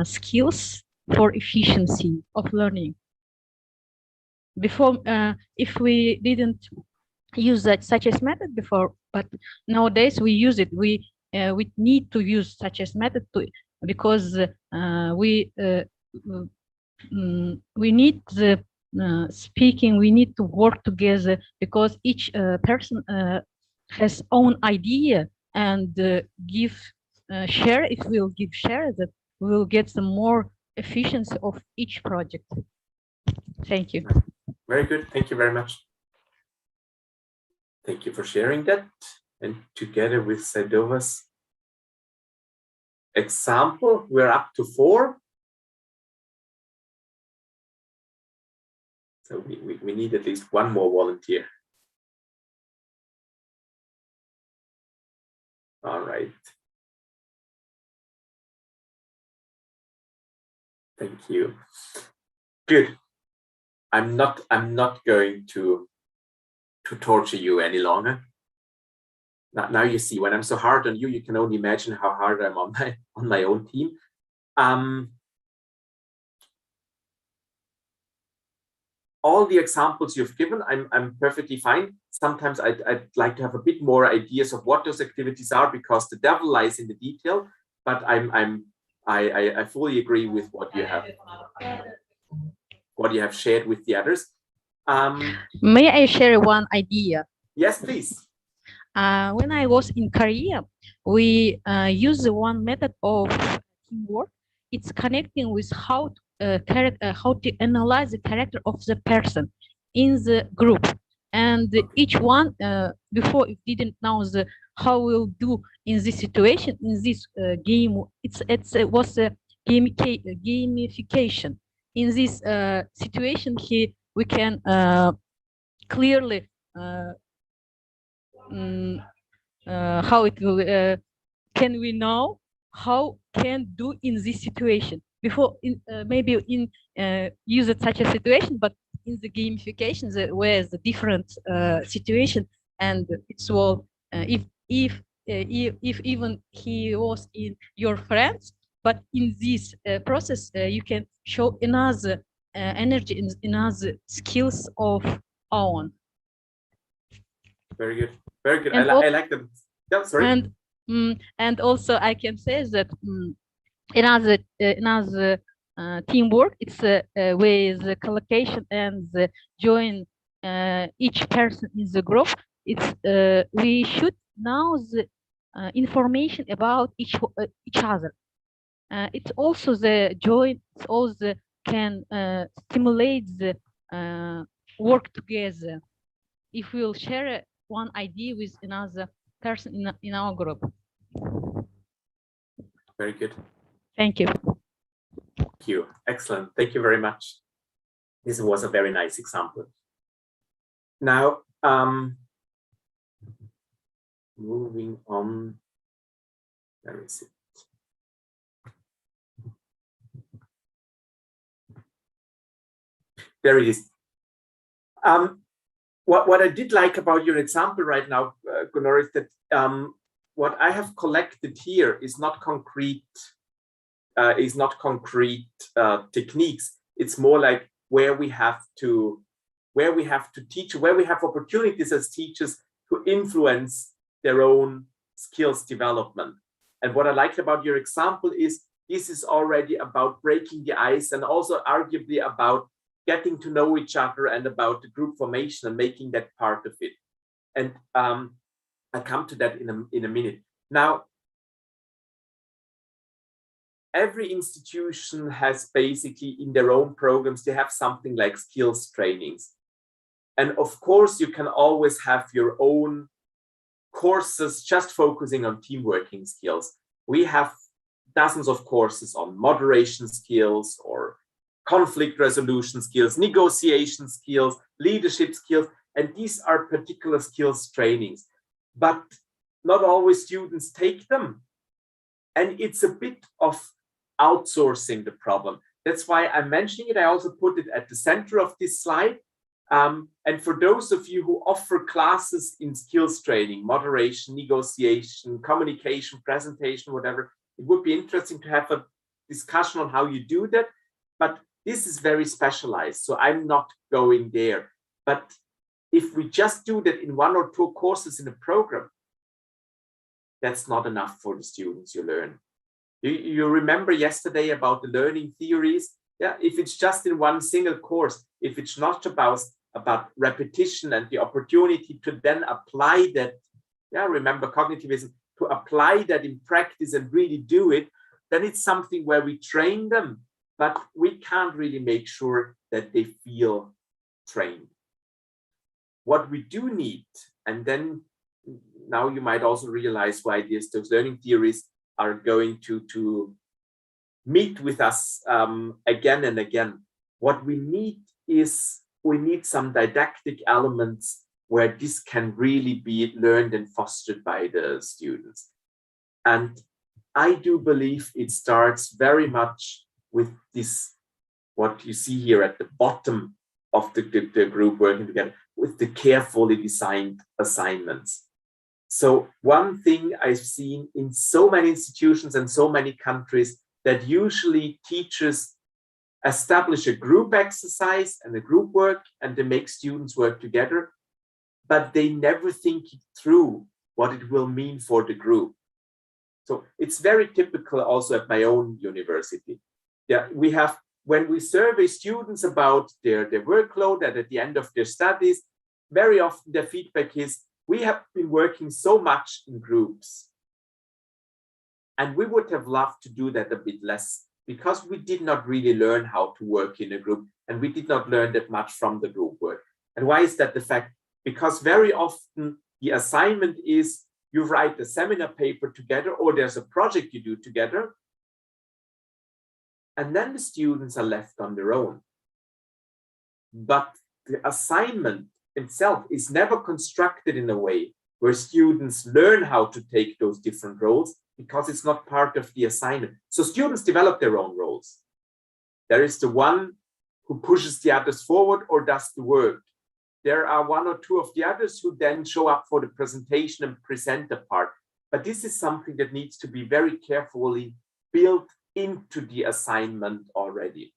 skills for efficiency of learning. Before, if we didn't use that such as method before, but nowadays we use it. We need to use such as method because we need the speaking. We need to work together because each person has own idea and give share. If we'll give share, that we will get some more efficiency of each project. Thank you. Very good. Thank you very much. Thank you for sharing that. And together with Sadova's example, we're up to 4. So we need at least one more volunteer. All right. Thank you. Good. I'm not going to torture you any longer. Now you see, when I'm so hard on you, you can only imagine how hard I'm on my own team. All the examples you've given, I'm perfectly fine. Sometimes I'd like to have a bit more ideas of what those activities are, because the devil lies in the detail. But I fully agree with what you have shared with the others. May I share one idea? Yes, please. When I was in Korea, we use the one method of teamwork. It's connecting with how to analyze the character of the person in the group, and each one before it didn't know how we'll do in this situation in this game. It was a gamification. In this situation, we can clearly how it will can we know how can do in this situation before maybe in use it such a situation, but in the gamification where the different situation, and it's all if even he was in your friends, but in this process you can show another energy, another skills of own. Very good. Very good. I like them. Yeah, sorry. And also I can say that another teamwork, it's with the collocation and the join each person in the group. It's we should know the information about each other. It's also the join. It's also can stimulate the work together. If we'll share one idea with another person in our group. Very good. Thank you. Thank you. Excellent. Thank you very much. This was a very nice example. Now, moving on. Where is it? There it is. What I did like about your example right now, Gunnar, is that what I have collected here is not concrete. Techniques. It's more like where we have to teach, where we have opportunities as teachers to influence their own skills development. And what I liked about your example is this is already about breaking the ice, and also arguably about getting to know each other and about the group formation and making that part of it. And I'll come to that in a minute. Now, every institution has basically in their own programs, they have something like skills trainings. And of course, you can always have your own courses just focusing on team working skills. We have dozens of courses on moderation skills or conflict resolution skills, negotiation skills, leadership skills, and these are particular skills trainings. But not always students take them. And it's a bit of outsourcing the problem. That's why I'm mentioning it. I also put it at the center of this slide. And for those of you who offer classes in skills training, moderation, negotiation, communication, presentation, whatever, it would be interesting to have a discussion on how you do that. But this is very specialized, so I'm not going there. But if we just do that in 1 or 2 courses in a program, that's not enough for the students you learn. You remember yesterday about the learning theories? Yeah, if it's just in one single course, if it's not about repetition and the opportunity to then apply that, yeah, remember cognitivism, to apply that in practice and really do it, then it's something where we train them, but we can't really make sure that they feel trained. What we do need, and then now you might also realize why those learning theories are going to meet with us again and again. What we need is, we need some didactic elements where this can really be learned and fostered by the students. And I do believe it starts very much with this, what you see here at the bottom of the group working together, with the carefully designed assignments. So one thing I've seen in so many institutions and so many countries, that usually teachers establish a group exercise and a group work, and they make students work together, but they never think it through what it will mean for the group. So it's very typical also at my own university. Yeah, we have, when we survey students about their workload and at the end of their studies, very often their feedback is, we have been working so much in groups, and we would have loved to do that a bit less, because we did not really learn how to work in a group, and we did not learn that much from the group work. And why is that the fact? Because very often the assignment is, you write a seminar paper together, or there's a project you do together, and then the students are left on their own. But the assignment itself is never constructed in a way where students learn how to take those different roles, because it's not part of the assignment. So students develop their own roles. There is the one who pushes the others forward or does the work. There are 1 or 2 of the others who then show up for the presentation and present the part. But this is something that needs to be very carefully built into the assignment already.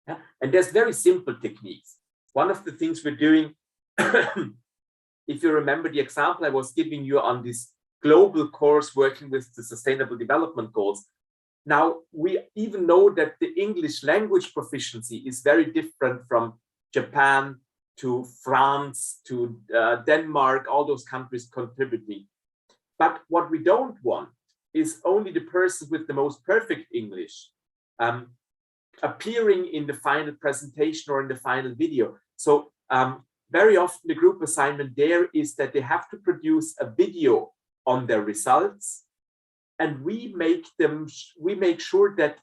Yeah? And there's very simple techniques. One of the things we're doing, if you remember the example I was giving you on this global course working with the Sustainable Development Goals, now we even know that the English language proficiency is very different from Japan to France to Denmark, all those countries contributing. But what we don't want is only the person with the most perfect English appearing in the final presentation or in the final video. So very often the group assignment there is that they have to produce a video on their results, and we make sure that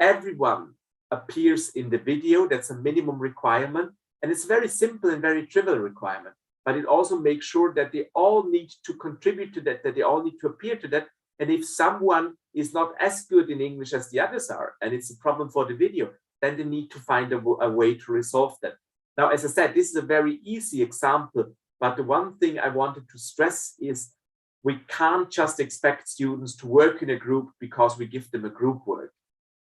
everyone appears in the video. That's a minimum requirement, and it's very simple and very trivial requirement, but it also makes sure that they all need to contribute to that they all need to appear to that. And if someone is not as good in English as the others are, and it's a problem for the video, then they need to find a way to resolve that. Now, as I said, this is a very easy example, but the one thing I wanted to stress is, we can't just expect students to work in a group because we give them a group work.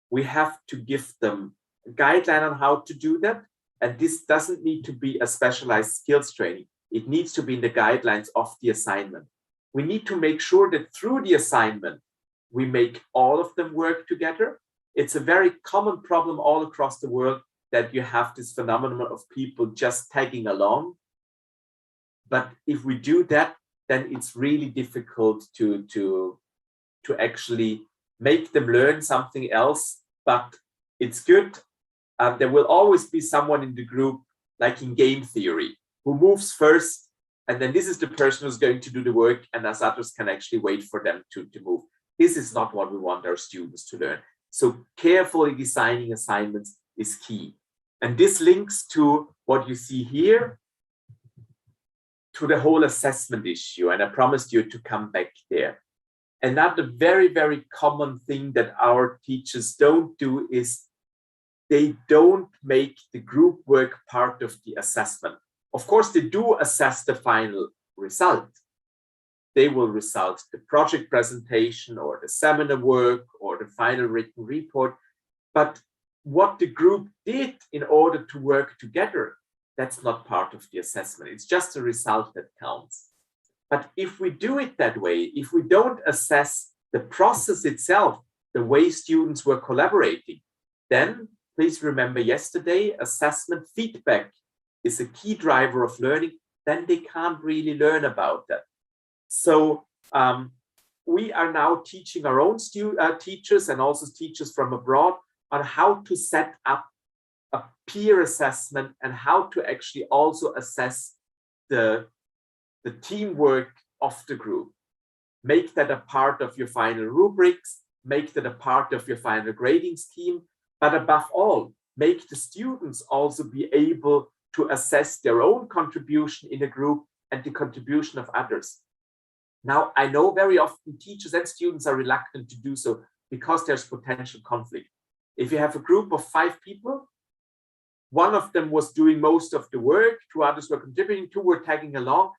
We have to give them a guideline on how to do that. And this doesn't need to be a specialized skills training. It needs to be in the guidelines of the assignment. We need to make sure that through the assignment, we make all of them work together. It's a very common problem all across the world that you have this phenomenon of people just tagging along. But if we do that, then it's really difficult to actually make them learn something else. But it's good. There will always be someone in the group, like in game theory, who moves first, and then this is the person who's going to do the work, and as others can actually wait for them to move. This is not what we want our students to learn. So carefully designing assignments is key. And this links to what you see here, to the whole assessment issue, and I promised you to come back there. Another very, very common thing that our teachers don't do is they don't make the group work part of the assessment. of course, they do assess the final result. They will result the project presentation or the seminar work or the final written report. But what the group did in order to work together, that's not part of the assessment. It's just a result that counts. But if we do it that way, if we don't assess the process itself, the way students were collaborating, then please remember yesterday, assessment feedback is a key driver of learning, then they can't really learn about that. So we are now teaching our own teachers and also teachers from abroad on how to set up a peer assessment and how to actually also assess the teamwork of the group. Make that a part of your final rubrics, make that a part of your final grading scheme, but above all, make the students also be able to assess their own contribution in a group and the contribution of others. Now, I know very often teachers and students are reluctant to do so because there's potential conflict. If you have a group of 5 people, one of them was doing most of the work, 2 others were contributing, 2 were tagging along.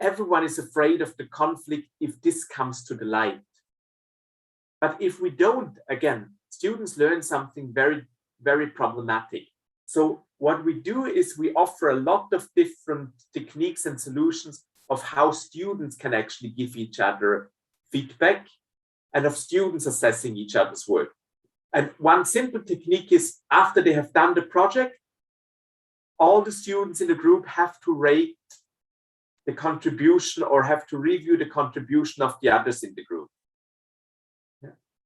Everyone is afraid of the conflict if this comes to the light. But if we don't, again, students learn something very, very problematic. So what we do is we offer a lot of different techniques and solutions of how students can actually give each other feedback and of students assessing each other's work. And one simple technique is after they have done the project, all the students in the group have to rate the contribution or have to review the contribution of the others in the group.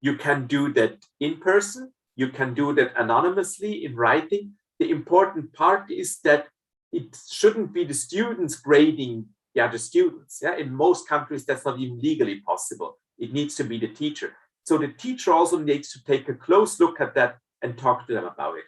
You can do that in person, you can do that anonymously in writing. The important part is that it shouldn't be the students grading the other students. Yeah? In most countries, that's not even legally possible. It needs to be the teacher. So the teacher also needs to take a close look at that and talk to them about it.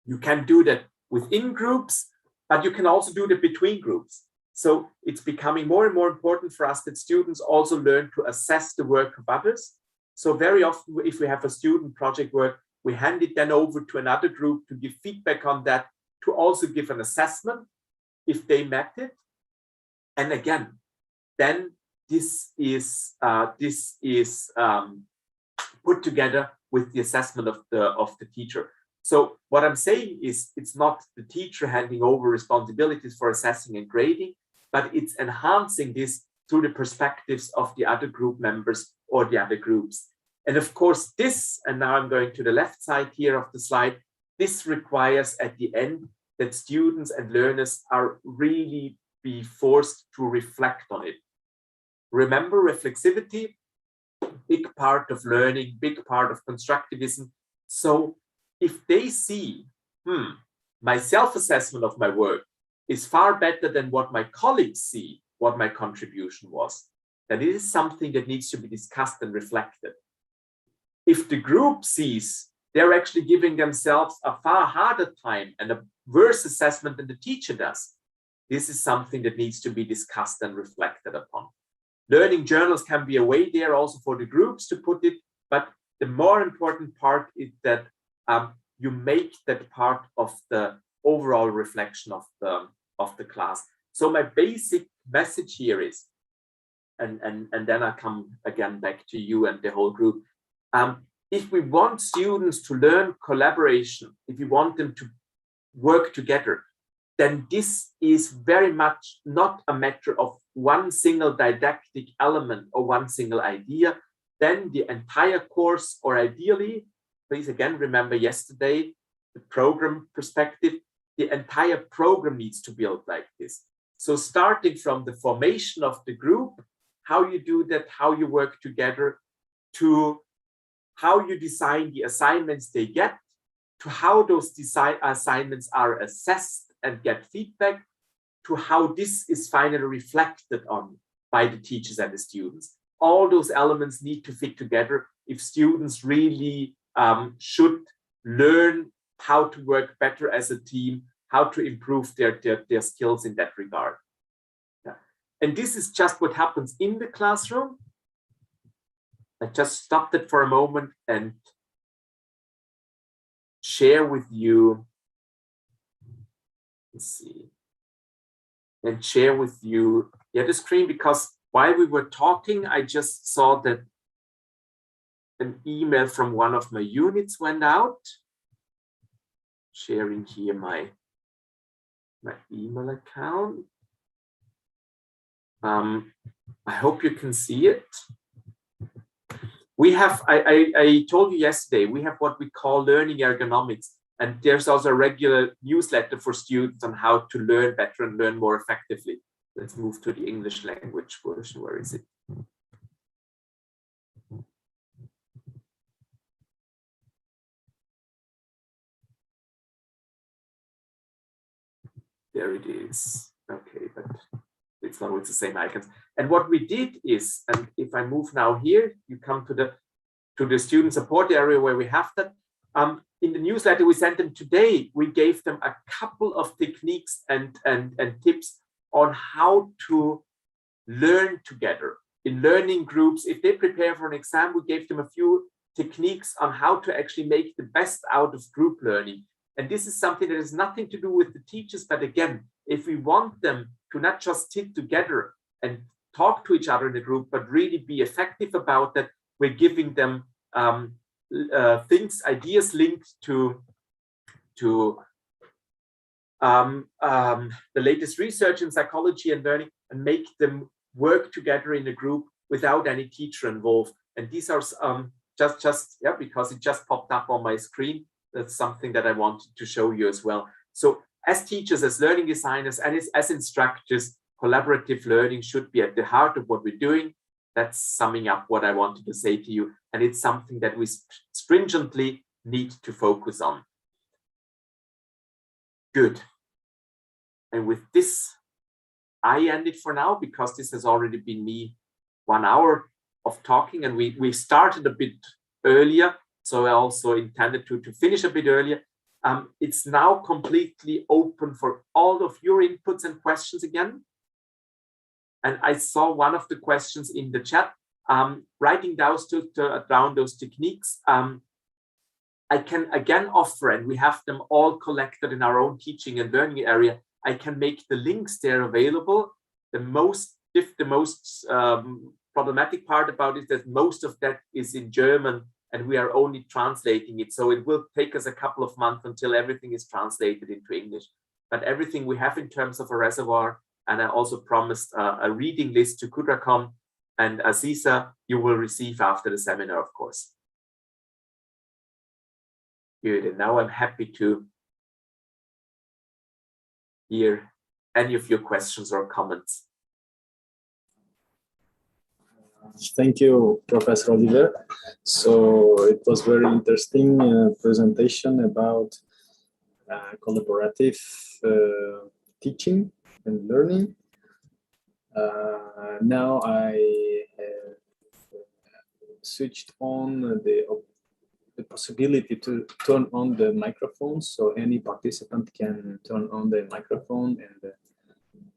You can do that within groups, but you can also do that between groups. So it's becoming more and more important for us that students also learn to assess the work of others. So very often, if we have a student project work, we hand it then over to another group to give feedback on that, to also give an assessment if they met it. And again, then this is put together with the assessment of the teacher. So what I'm saying is it's not the teacher handing over responsibilities for assessing and grading, but it's enhancing this through the perspectives of the other group members or the other groups. And of course this, and now I'm going to the left side here of the slide, this requires at the end that students and learners are really be forced to reflect on it. Remember, reflexivity, big part of learning, big part of constructivism. So if they see, my self-assessment of my work is far better than what my colleagues see, what my contribution was, then it is something that needs to be discussed and reflected. If the group sees they're actually giving themselves a far harder time and a worse assessment than the teacher does, this is something that needs to be discussed and reflected upon. Learning journals can be a way there also for the groups to put it, but the more important part is that you make that part of the overall reflection of the class. So my basic message here is, and then I come again back to you and the whole group. If we want students to learn collaboration, if we want them to work together, then this is very much not a matter of one single didactic element or one single idea. Then the entire course, or ideally, please again remember yesterday, the program perspective, the entire program needs to build like this. So starting from the formation of the group, how you do that, how you work together, to how you design the assignments they get, to how those assignments are assessed and get feedback, to how this is finally reflected on by the teachers and the students. All those elements need to fit together if students really should learn how to work better as a team, how to improve their skills in that regard. Yeah. And this is just what happens in the classroom. I just stopped it for a moment and share with you. Let's see. and share with you the screen, because while we were talking, I just saw that an email from one of my units went out. Sharing here my email account. I hope you can see it. We have, I told you yesterday, we have what we call learning ergonomics. And there's also a regular newsletter for students on how to learn better and learn more effectively. Let's move to the English language version. Where is it? There it is. Okay, but it's not with the same icons. And what we did is, and if I move now here, you come to the student support area where we have that. In the newsletter we sent them today, we gave them a couple of techniques and tips on how to learn together in learning groups. If they prepare for an exam, we gave them a few techniques on how to actually make the best out of group learning. And this is something that has nothing to do with the teachers, but again, if we want them to not just sit together and talk to each other in the group, but really be effective about that, we're giving them ideas linked to the latest research in psychology and learning, and make them work together in a group without any teacher involved. And these are because it just popped up on my screen. That's something that I wanted to show you as well. So as teachers, as learning designers, and as instructors, collaborative learning should be at the heart of what we're doing. That's summing up what I wanted to say to you. And it's something that we stringently need to focus on. Good. And with this, I end it for now, because this has already been me 1 hour of talking, and we started a bit earlier. So I also intended to finish a bit earlier. It's now completely open for all of your inputs and questions again. And I saw one of the questions in the chat, writing down those techniques. I can again offer, and we have them all collected in our own teaching and learning area. I can make the links there available. The most problematic part about it is that most of that is in German, and we are only translating it. So it will take us a couple of months until everything is translated into English. But everything we have in terms of a reservoir, and I also promised a reading list to Kudracom and Aziza, you will receive after the seminar, of course. Good, and now I'm happy to hear any of your questions or comments. Thank you, Professor Oliver. So it was very interesting presentation about collaborative teaching and learning. Now I have switched on the possibility to turn on the microphone, so any participant can turn on the microphone and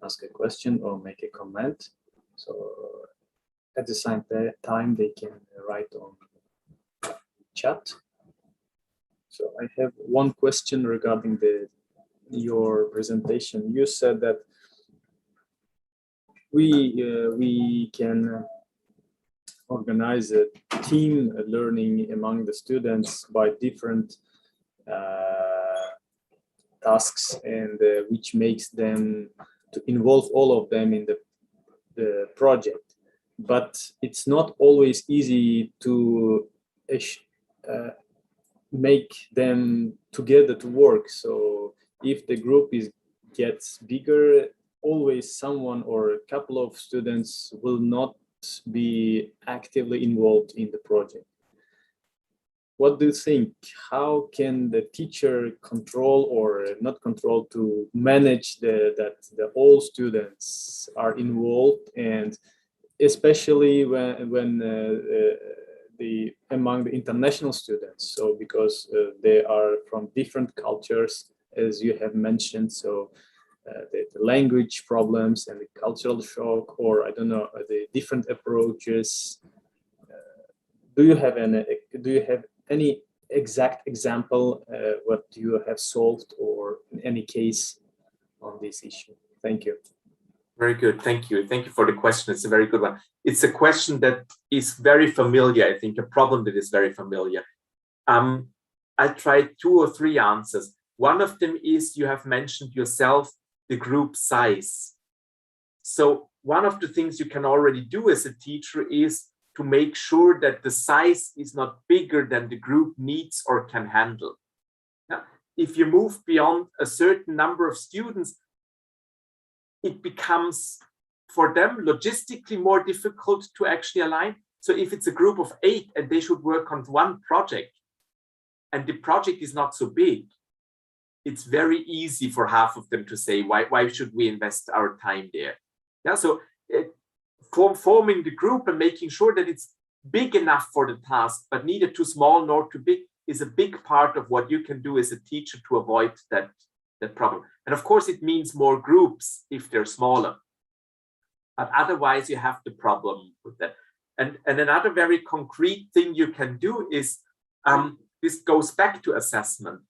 ask a question or make a comment. So at the same time, they can write on chat. So I have one question regarding your presentation. You said that we can organize a team learning among the students by different tasks, and which makes them to involve all of them in the project. But it's not always easy to make them together to work. So if the group gets bigger, always someone or a couple of students will not be actively involved in the project. What do you think? How can the teacher control or not control to manage that all students are involved, and especially when among the international students? So because they are from different cultures, as you have mentioned, so the language problems and the cultural shock, or I don't know, the different approaches. Do you have any exact example what you have solved, or in any case on this issue? Thank you. Very good. Thank you. Thank you for the question. It's a very good one. It's a question that is very familiar, I think, a problem that is very familiar. I tried 2 or 3 answers. One of them is you have mentioned yourself the group size. So one of the things you can already do as a teacher is to make sure that the size is not bigger than the group needs or can handle. Now, if you move beyond a certain number of students, it becomes for them logistically more difficult to actually align. So if it's a group of 8 and they should work on one project and the project is not so big, it's very easy for half of them to say, why should we invest our time there? Yeah, so forming the group and making sure that it's big enough for the task, but neither too small nor too big, is a big part of what you can do as a teacher to avoid that problem. And of course, it means more groups if they're smaller. But otherwise, you have the problem with that. And another very concrete thing you can do is, this goes back to assessment.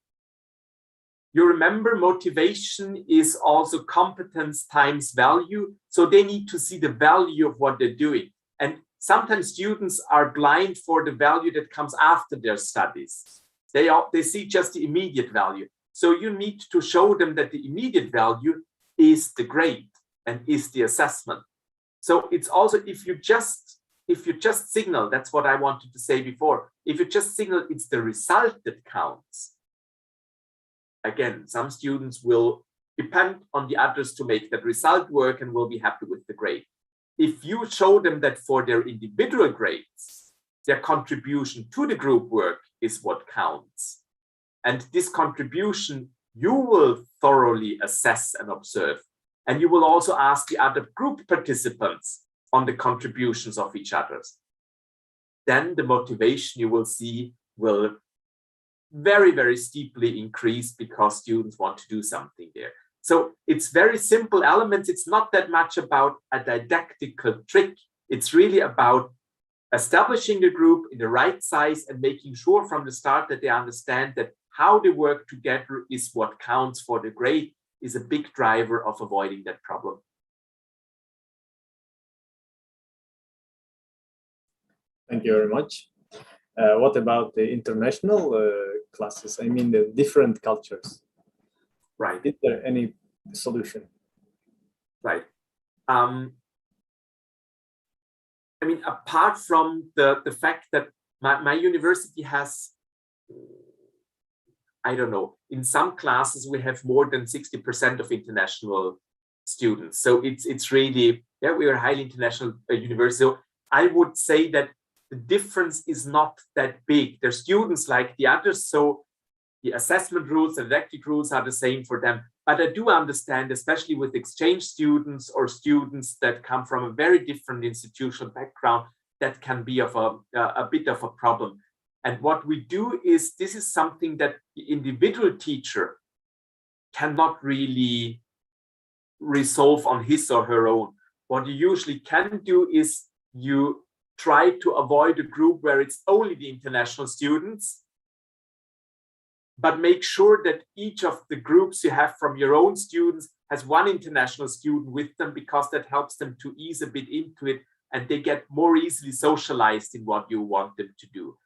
You remember motivation is also competence times value. So they need to see the value of what they're doing. And sometimes students are blind for the value that comes after their studies. They see just the immediate value. So you need to show them that the immediate value is the grade and is the assessment. So it's also, if you just signal, that's what I wanted to say before, if you just signal it's the result that counts, again, some students will depend on the others to make that result work and will be happy with the grade. If you show them that for their individual grades, their contribution to the group work is what counts, and this contribution you will thoroughly assess and observe, and you will also ask the other group participants on the contributions of each other's, then the motivation you will see will very, very steeply increase because students want to do something there. So it's very simple elements. It's not that much about a didactical trick. It's really about establishing the group in the right size and making sure from the start that they understand that how they work together is what counts for the grade, is a big driver of avoiding that problem. Thank you very much. What about the international classes? I mean, the different cultures. Right. Is there any solution? Right. I mean, apart from the fact that my university has, I don't know, in some classes we have more than 60% of international students. So it's really, yeah, we are a highly international university. So I would say that the difference is not that big. They're students like the others, so the assessment rules and didactic rules are the same for them. But I do understand, especially with exchange students or students that come from a very different institutional background, that can be of a bit of a problem. And what we do is, this is something that the individual teacher cannot really resolve on his or her own. What you usually can do is you try to avoid a group where it's only the international students, but make sure that each of the groups you have from your own students has one international student with them, because that helps them to ease a bit into it and they get more easily socialized in what you want them to do.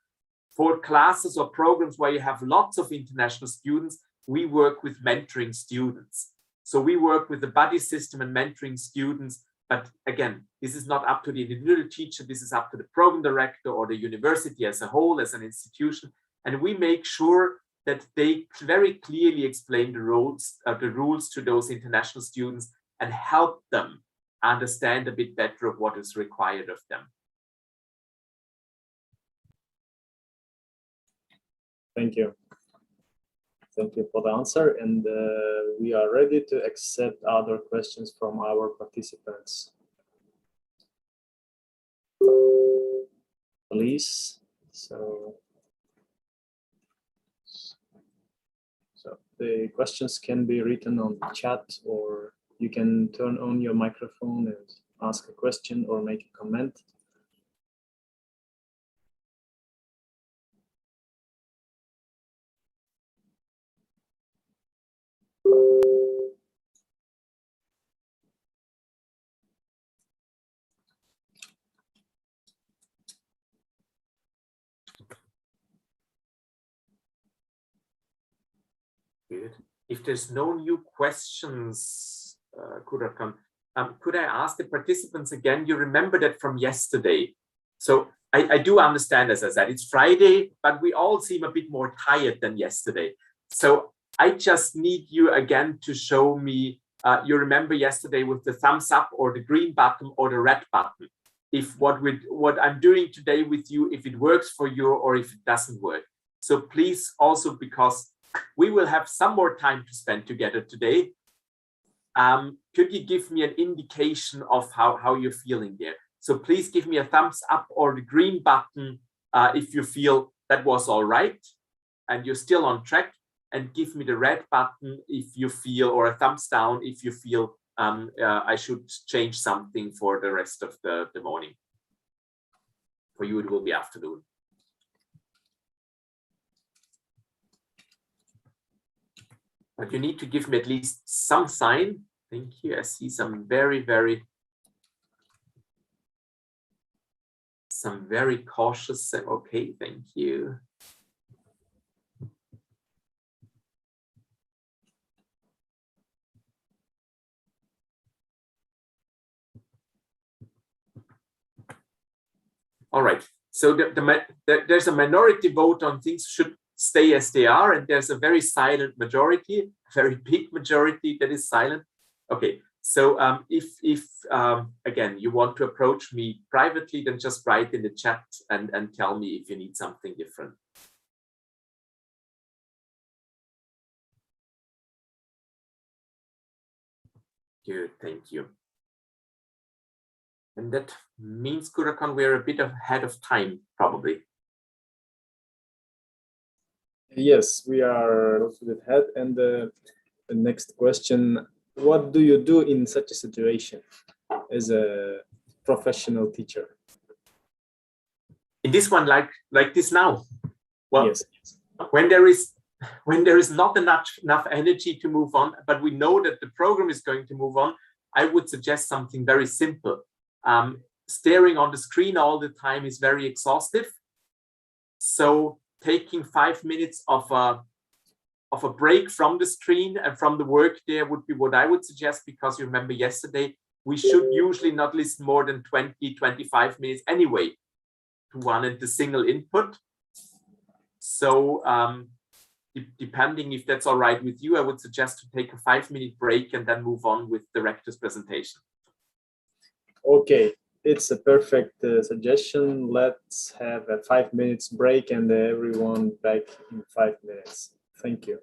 For classes or programs where you have lots of international students, we work with mentoring students. So we work with the buddy system and mentoring students. But again, this is not up to the individual teacher. This is up to the program director or the university as a whole, as an institution. And we make sure that they very clearly explain the rules to those international students and help them understand a bit better of what is required of them. Thank you. Thank you for the answer. And we are ready to accept other questions from our participants. Please. So the questions can be written on the chat, or you can turn on your microphone and ask a question or make a comment. Good. If there's no new questions, Kurakan, could I ask the participants again? You remember that from yesterday. So I do understand, as I said, it's Friday, but we all seem a bit more tired than yesterday. So I just need you again to show me, you remember yesterday with the thumbs up or the green button or the red button, if what I'm doing today with you, if it works for you or if it doesn't work. So please also, because we will have some more time to spend together today, could you give me an indication of how you're feeling there? So please give me a thumbs up or the green button if you feel that was all right and you're still on track, and give me the red button if you feel, or a thumbs down if you feel I should change something for the rest of the morning. For you, it will be afternoon. But you need to give me at least some sign. Thank you. I see some very cautious. Okay, thank you. All right. So there's a minority vote on things should stay as they are, and there's a very silent majority, a very big majority that is silent. Okay, so if again you want to approach me privately, then just write in the chat and tell me if you need something different. Good, thank you. And that means, Kurakan, we're a bit ahead of time, probably. Yes, we are a little bit ahead. And the next question, what do you do in such a situation as a professional teacher? In this one, like this now? Well, yes. When there is not enough energy to move on, but we know that the program is going to move on, I would suggest something very simple. Staring on the screen all the time is very exhaustive. So taking 5 minutes of a break from the screen and from the work there would be what I would suggest, because you remember yesterday, we should usually not listen more than 20-25 minutes anyway to one and the single input. So depending if that's all right with you, I would suggest to take a 5-minute break and then move on with the rector's presentation. Okay, it's a perfect suggestion. Let's have a 5 minutes break and everyone back in 5 minutes. Thank you.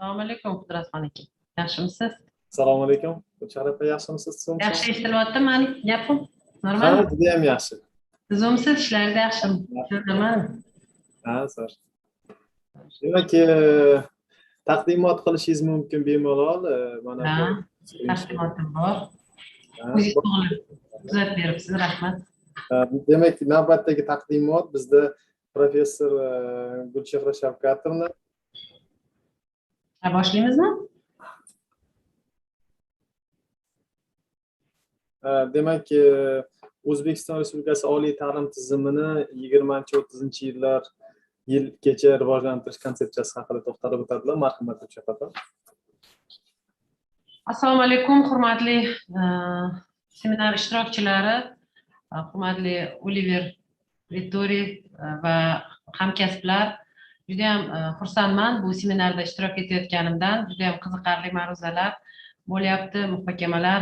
Assalomu alaykum, Qudratxon aka. Yaxshimisiz? Assalomu alaykum. Sharif aka, yaxshimisiz? Yaxshi eshitilyapti mani gapim? Ha, Normal? juda ham yaxshi. Sizumsiz ishlarda yaxshimi? Tushunaman. Ha, zo'r. Demak, taqdimot qilishingiz mumkin bemalol. Mana Ha, bu taqdimotim bor. Ha, O'zingiz to'g'ri kuzatib beribsiz, rahmat. demak, navbatdagi taqdimot bizda professor Gulchehra Shavkatovna. Boshlaymizmi? Demak, O'zbekiston Respublikasi oliy ta'lim tizimini 20-30 yilgacha rivojlantirish konsepsiyasi haqida to'xtalib o'tadilar. Marhamat, Gulchehra opa. Assalomu alaykum, hurmatli seminar ishtirokchilari, hurmatli Oliver Vittori va hamkasblar. Juda ham xursandman bu seminarda ishtirok etayotganimdan. Juda ham qiziqarli ma'ruzalar bo'lyapti, muhokamalar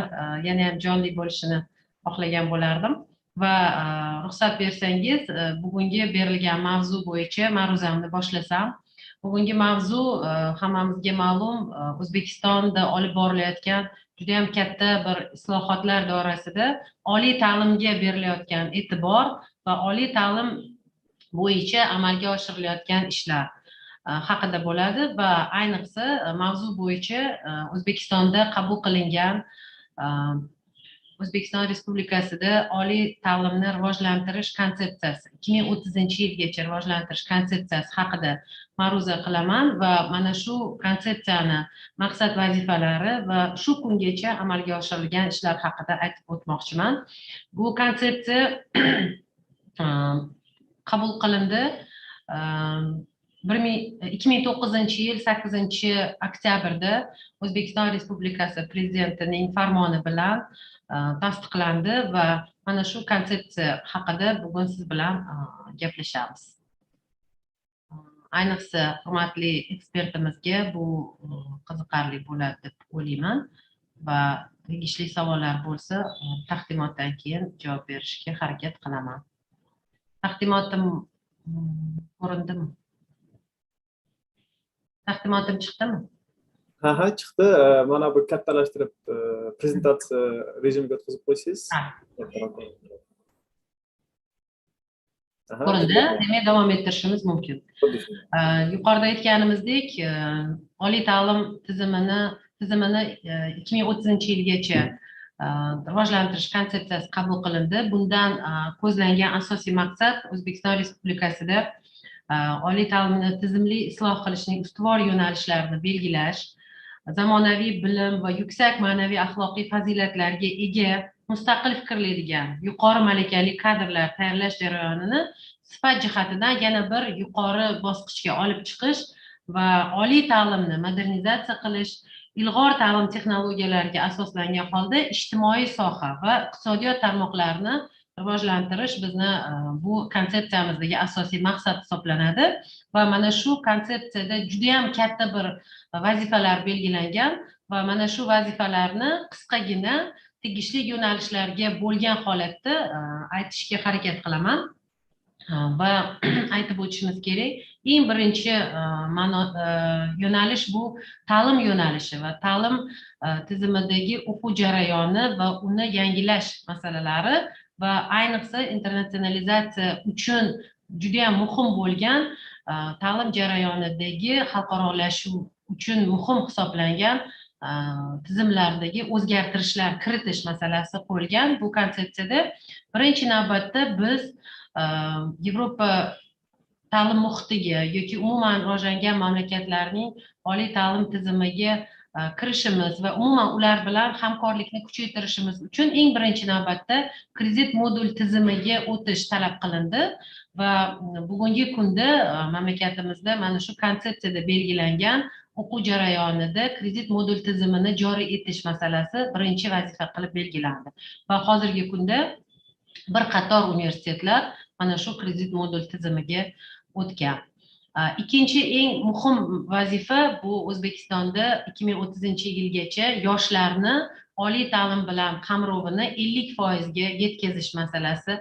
yana ham jonli bo'lishini xohlagan bo'lardim. Va ruxsat bersangiz, bugungi berilgan mavzu bo'yicha ma'ruzamni boshlasam. Bugungi mavzu hammamizga ma'lum, O'zbekistonda olib borilayotgan juda ham katta bir islohotlar doirasida oliy ta'limga berilayotgan e'tibor va oliy ta'lim bo'yicha amalga oshirilayotgan ishlar haqida bo'ladi va ayniqsa mavzu bo'yicha O'zbekistonda qabul qilingan O'zbekiston Respublikasida oliy ta'limni rivojlantirish konsepsiyasi 2030-yilgacha rivojlantirish konsepsiyasi haqida ma'ruza qilaman va mana shu konsepsiyani maqsad vazifalari va shu kungacha amalga oshirilgan ishlar haqida aytib o'tmoqchiman. Bu konsepsiya qabul qilindi 2009-yil 8-oktyabrda O'zbekiston Respublikasi Prezidentining farmoni bilan tasdiqlandi va mana shu konsepsiya haqida bugun siz bilan gaplashamiz. Ayniqsa hurmatli ekspertimizga bu qiziqarli bo'ladi deb o'ylayman va tegishli savollar bo'lsa taqdimotdan keyin javob berishga harakat qilaman. Taqdimotim ko'rindimi? Taqdimotim chiqdimi? Ha, chiqdi. Mana bu kattalashtirib prezentatsiya rejimiga o'tkazib qo'ysangiz. Ko'rindi. Demak, davom ettirishimiz mumkin. Yuqorida aytganimizdek, oliy ta'lim tizimini 2030-yilgacha rivojlantirish konsepsiyasi qabul qilindi. Bundan ko'zlangan asosiy maqsad O'zbekiston Respublikasida oliy ta'limni tizimli isloh qilishning ustuvor yo'nalishlarini belgilash, zamonaviy bilim va yuksak ma'naviy axloqiy fazilatlarga ega mustaqil fikrlaydigan yuqori malakali kadrlar tayyorlash jarayonini sifat jihatidan yana bir yuqori bosqichga olib chiqish va oliy ta'limni modernizatsiya qilish, ilg'or ta'lim texnologiyalariga asoslangan holda ijtimoiy soha va iqtisodiyot tarmoqlarini rivojlantirish bizni bu konsepsiyamizdagi asosiy maqsad hisoblanadi va mana shu konsepsiyada juda ham katta bir vazifalar belgilangan va mana shu vazifalarni qisqagina tegishli yo'nalishlarga bo'lgan holatda aytishga harakat qilaman va aytib o'tishimiz kerak. Eng birinchi yo'nalish bu ta'lim yo'nalishi va ta'lim tizimidagi o'quv jarayoni va uni yangilash masalalari va ayniqsa internatsionalizatsiya uchun juda ham muhim bo'lgan ta'lim jarayonidagi xalqarolashuv uchun muhim hisoblangan tizimlardagi o'zgartirishlar kiritish masalasi qo'yilgan. Bu konsepsiyada birinchi navbatda biz Yevropa ta'lim muhitiga yoki umuman rivojlangan mamlakatlarning oliy ta'lim tizimiga kirishimiz va umuman ular bilan hamkorlikni kuchaytirishimiz uchun eng birinchi navbatda kredit modul tizimiga o'tish talab qilindi va bugungi kunda mamlakatimizda mana shu konsepsiyada belgilangan o'quv jarayonida kredit modul tizimini joriy etish masalasi birinchi vazifa qilib belgilandi va hozirgi kunda bir qator universitetlar mana shu kredit modul tizimiga o'tgan. Ikkinchi eng muhim vazifa bu O'zbekistonda 2030-yilgacha yoshlarni oliy ta'lim bilan qamrovini 50% ga yetkazish masalasi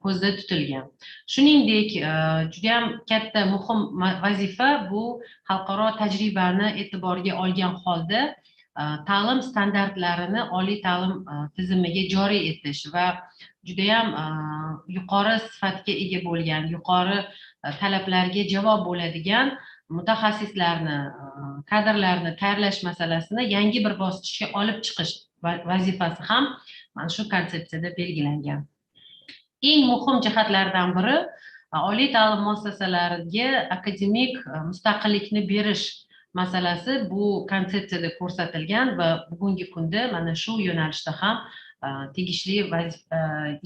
ko'zda tutilgan. Shuningdek, juda ham katta muhim vazifa bu xalqaro tajribani e'tiborga olgan holda ta'lim standartlarini oliy ta'lim tizimiga joriy etish va juda ham yuqori sifatga ega bo'lgan, yuqori talablarga javob bo'ladigan mutaxassislarni, kadrlarni tayyorlash masalasini yangi bir bosqichga olib chiqish vazifasi ham mana shu konsepsiyada belgilangan. Eng muhim jihatlardan biri oliy ta'lim muassasalariga akademik mustaqillikni berish masalasi bu konsepsiyada ko'rsatilgan va bugungi kunda mana shu yo'nalishda ham tegishli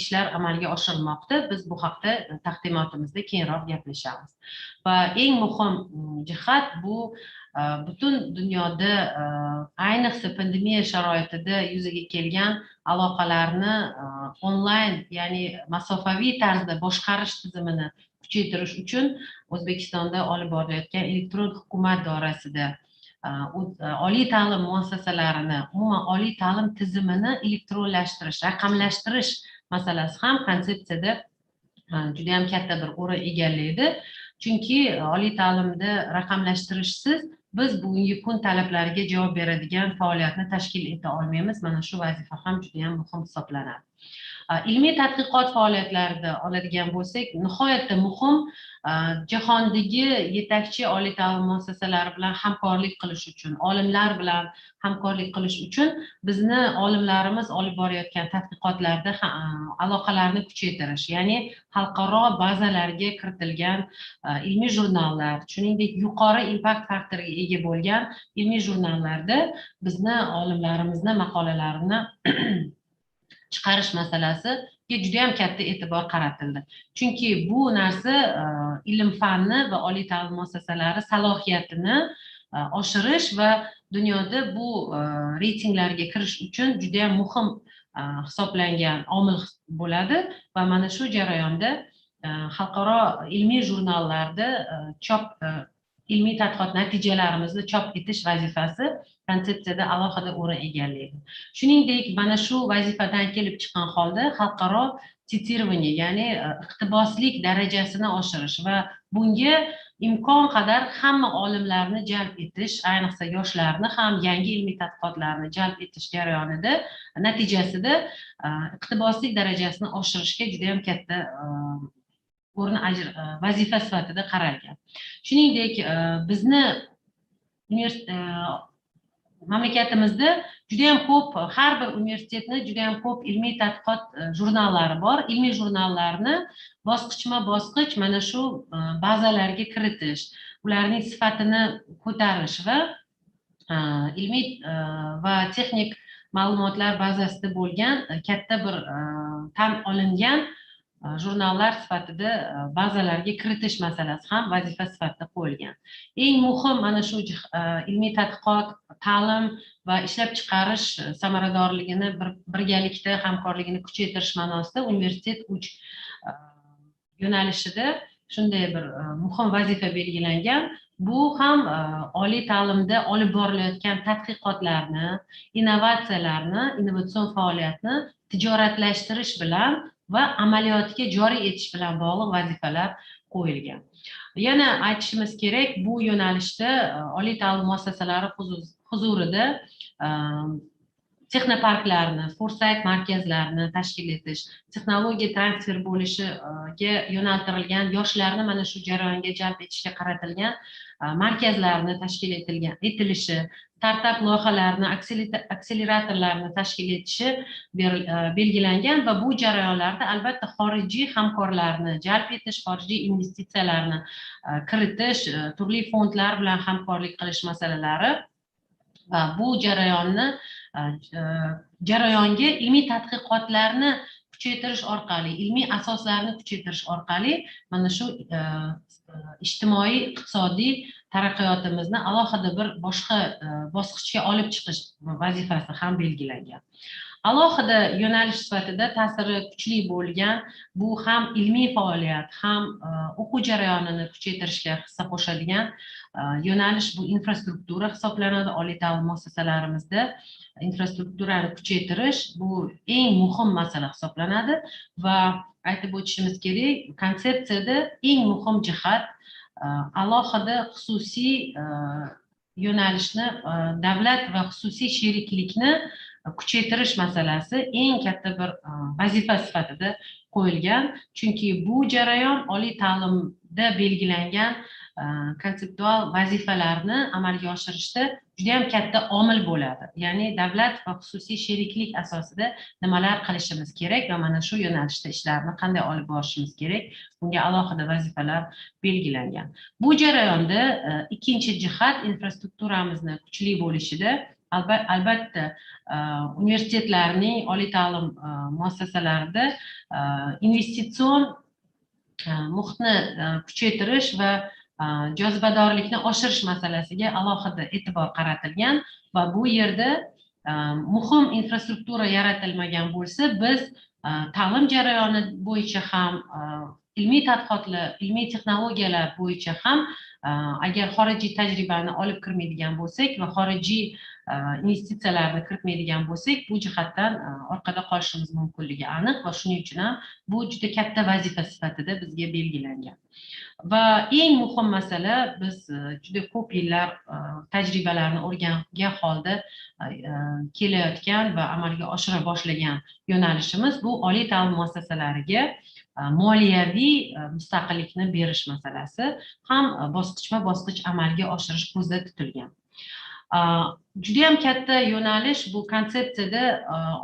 ishlar amalga oshirilmoqda. Biz bu haqda taqdimotimizda keyinroq gaplashamiz. Va eng muhim jihat bu butun dunyoda ayniqsa pandemiya sharoitida yuzaga kelgan aloqalarni onlayn, ya'ni masofaviy tarzda boshqarish tizimini kuchaytirish uchun O'zbekistonda olib borilayotgan elektron hukumat doirasida oliy ta'lim muassasalarini, umuman oliy ta'lim tizimini elektronlashtirish, raqamlashtirish masalasi ham konsepsiyada juda ham katta bir o'rin egallaydi. Chunki oliy ta'limda raqamlashtirishsiz biz bugungi kun talablariga javob beradigan faoliyatni tashkil eta olmaymiz. Mana shu vazifa ham juda ham muhim hisoblanadi. Ilmiy tadqiqot faoliyatlarida oladigan bo'lsak, nihoyatda muhim jahondagi yetakchi oliy ta'lim muassasalari bilan hamkorlik qilish uchun, olimlar bilan hamkorlik qilish uchun bizni olimlarimiz olib borayotgan tadqiqotlarda aloqalarni kuchaytirish, ya'ni xalqaro bazalarga kiritilgan ilmiy jurnallar, shuningdek yuqori impact faktoriga ega bo'lgan ilmiy jurnallarda bizni olimlarimizni maqolalarini chiqarish masalasiga juda ham katta e'tibor qaratildi. Chunki bu narsa ilm fanni va oliy ta'lim muassasalari salohiyatini oshirish va dunyoda bu reytinglarga kirish uchun juda ham muhim hisoblangan omil bo'ladi va mana shu jarayonda xalqaro ilmiy jurnallarda chop ilmiy tadqiqot natijalarimizni chop etish vazifasi konsepsiyada alohida o'rin egallaydi. Shuningdek, mana shu vazifadan kelib chiqqan holda xalqaro titирование, ya'ni iqtiboslik darajasini oshirish va bunga imkon qadar hamma olimlarni jalb etish, ayniqsa yoshlarni ham yangi ilmiy tadqiqotlarni jalb etish jarayonida natijasida iqtiboslik darajasini oshirishga juda ham katta vazifa sifatida qaralgan. Shuningdek, bizni mamlakatimizda juda ham ko'p, har bir universitetni juda ham ko'p ilmiy tadqiqot jurnallari bor. Ilmiy jurnallarni bosqichma-bosqich mana shu bazalarga kiritish, ularning sifatini ko'tarish va ilmiy va texnik ma'lumotlar bazasida bo'lgan katta bir tan olingan jurnallar sifatida bazalarga kiritish masalasi ham vazifa sifatida qo'yilgan. Eng muhim mana shu ilmiy tadqiqot, ta'lim va ishlab chiqarish samaradorligini birgalikda hamkorligini kuchaytirish ma'nosida universitet 3 yo'nalishida shunday bir muhim vazifa belgilangan. Bu ham oliy ta'limda olib borilayotgan tadqiqotlarni, innovatsiyalarni, innovatsion faoliyatni tijoratlashtirish bilan va amaliyotga joriy etish bilan bog'liq vazifalar qo'yilgan. Yana aytishimiz kerak, bu yo'nalishda oliy ta'lim muassasalari huzurida texnoparklarni, foresight markazlarini tashkil etish, texnologiya transfer bo'lishiga yo'naltirilgan yoshlarni mana shu jarayonga jalb etishga qaratilgan markazlarni tashkil etilishi, startup loyihalarni, akseleratorlarni tashkil etishi belgilangan va bu jarayonlarda albatta xorijiy hamkorlarni jalb etish, xorijiy investitsiyalarni kiritish, turli fondlar bilan hamkorlik qilish masalalari va bu jarayonga ilmiy tadqiqotlarni kuchaytirish orqali, ilmiy asoslarni kuchaytirish orqali mana shu ijtimoiy, iqtisodiy taraqqiyotimizni alohida bir boshqa bosqichga olib chiqish vazifasi ham belgilangan. Alohida yo'nalish sifatida ta'siri kuchli bo'lgan bu ham ilmiy faoliyat, ham o'quv jarayonini kuchaytirishga hissa qo'shadigan yo'nalish bu infrastruktura hisoblanadi. Oliy ta'lim muassasalarimizda infrastrukturani kuchaytirish bu eng muhim masala hisoblanadi va aytib o'tishimiz kerak, konsepsiyada eng muhim jihat alohida xususiy yo'nalishni, davlat va xususiy sheriklikni kuchaytirish masalasi eng katta bir vazifa sifatida qo'yilgan. Chunki bu jarayon oliy ta'limda belgilangan konseptual vazifalarni amalga oshirishda juda ham katta omil bo'ladi. Ya'ni davlat va xususiy sheriklik asosida nimalar qilishimiz kerak va mana shu yo'nalishda ishlarni qanday olib borishimiz kerak, bunga alohida vazifalar belgilangan. Bu jarayonda ikkinchi jihat infrastrukturamizni kuchli bo'lishida albatta universitetlarning, oliy ta'lim muassasalarida investitsion muhitni kuchaytirish va jozibadorlikni oshirish masalasiga alohida e'tibor qaratilgan va bu yerda muhim infrastruktura yaratilmagan bo'lsa, biz ta'lim jarayoni bo'yicha ham ilmiy tadqiqotlar, ilmiy texnologiyalar bo'yicha ham agar xorijiy tajribani olib kirmaydigan bo'lsak va xorijiy investitsiyalarni kiritmaydigan bo'lsak, bu jihatdan orqada qolishimiz mumkinligi aniq va shuning uchun ham bu juda katta vazifa sifatida bizga belgilangan. Va eng muhim masala, biz juda ko'p yillar tajribalarni o'rgangan holda kelayotgan va amalga oshira boshlagan yo'nalishimiz bu oliy ta'lim muassasalariga moliyaviy mustaqillikni berish masalasi ham bosqichma-bosqich amalga oshirish ko'zda tutilgan. Juda ham katta yo'nalish bu konsepsiyada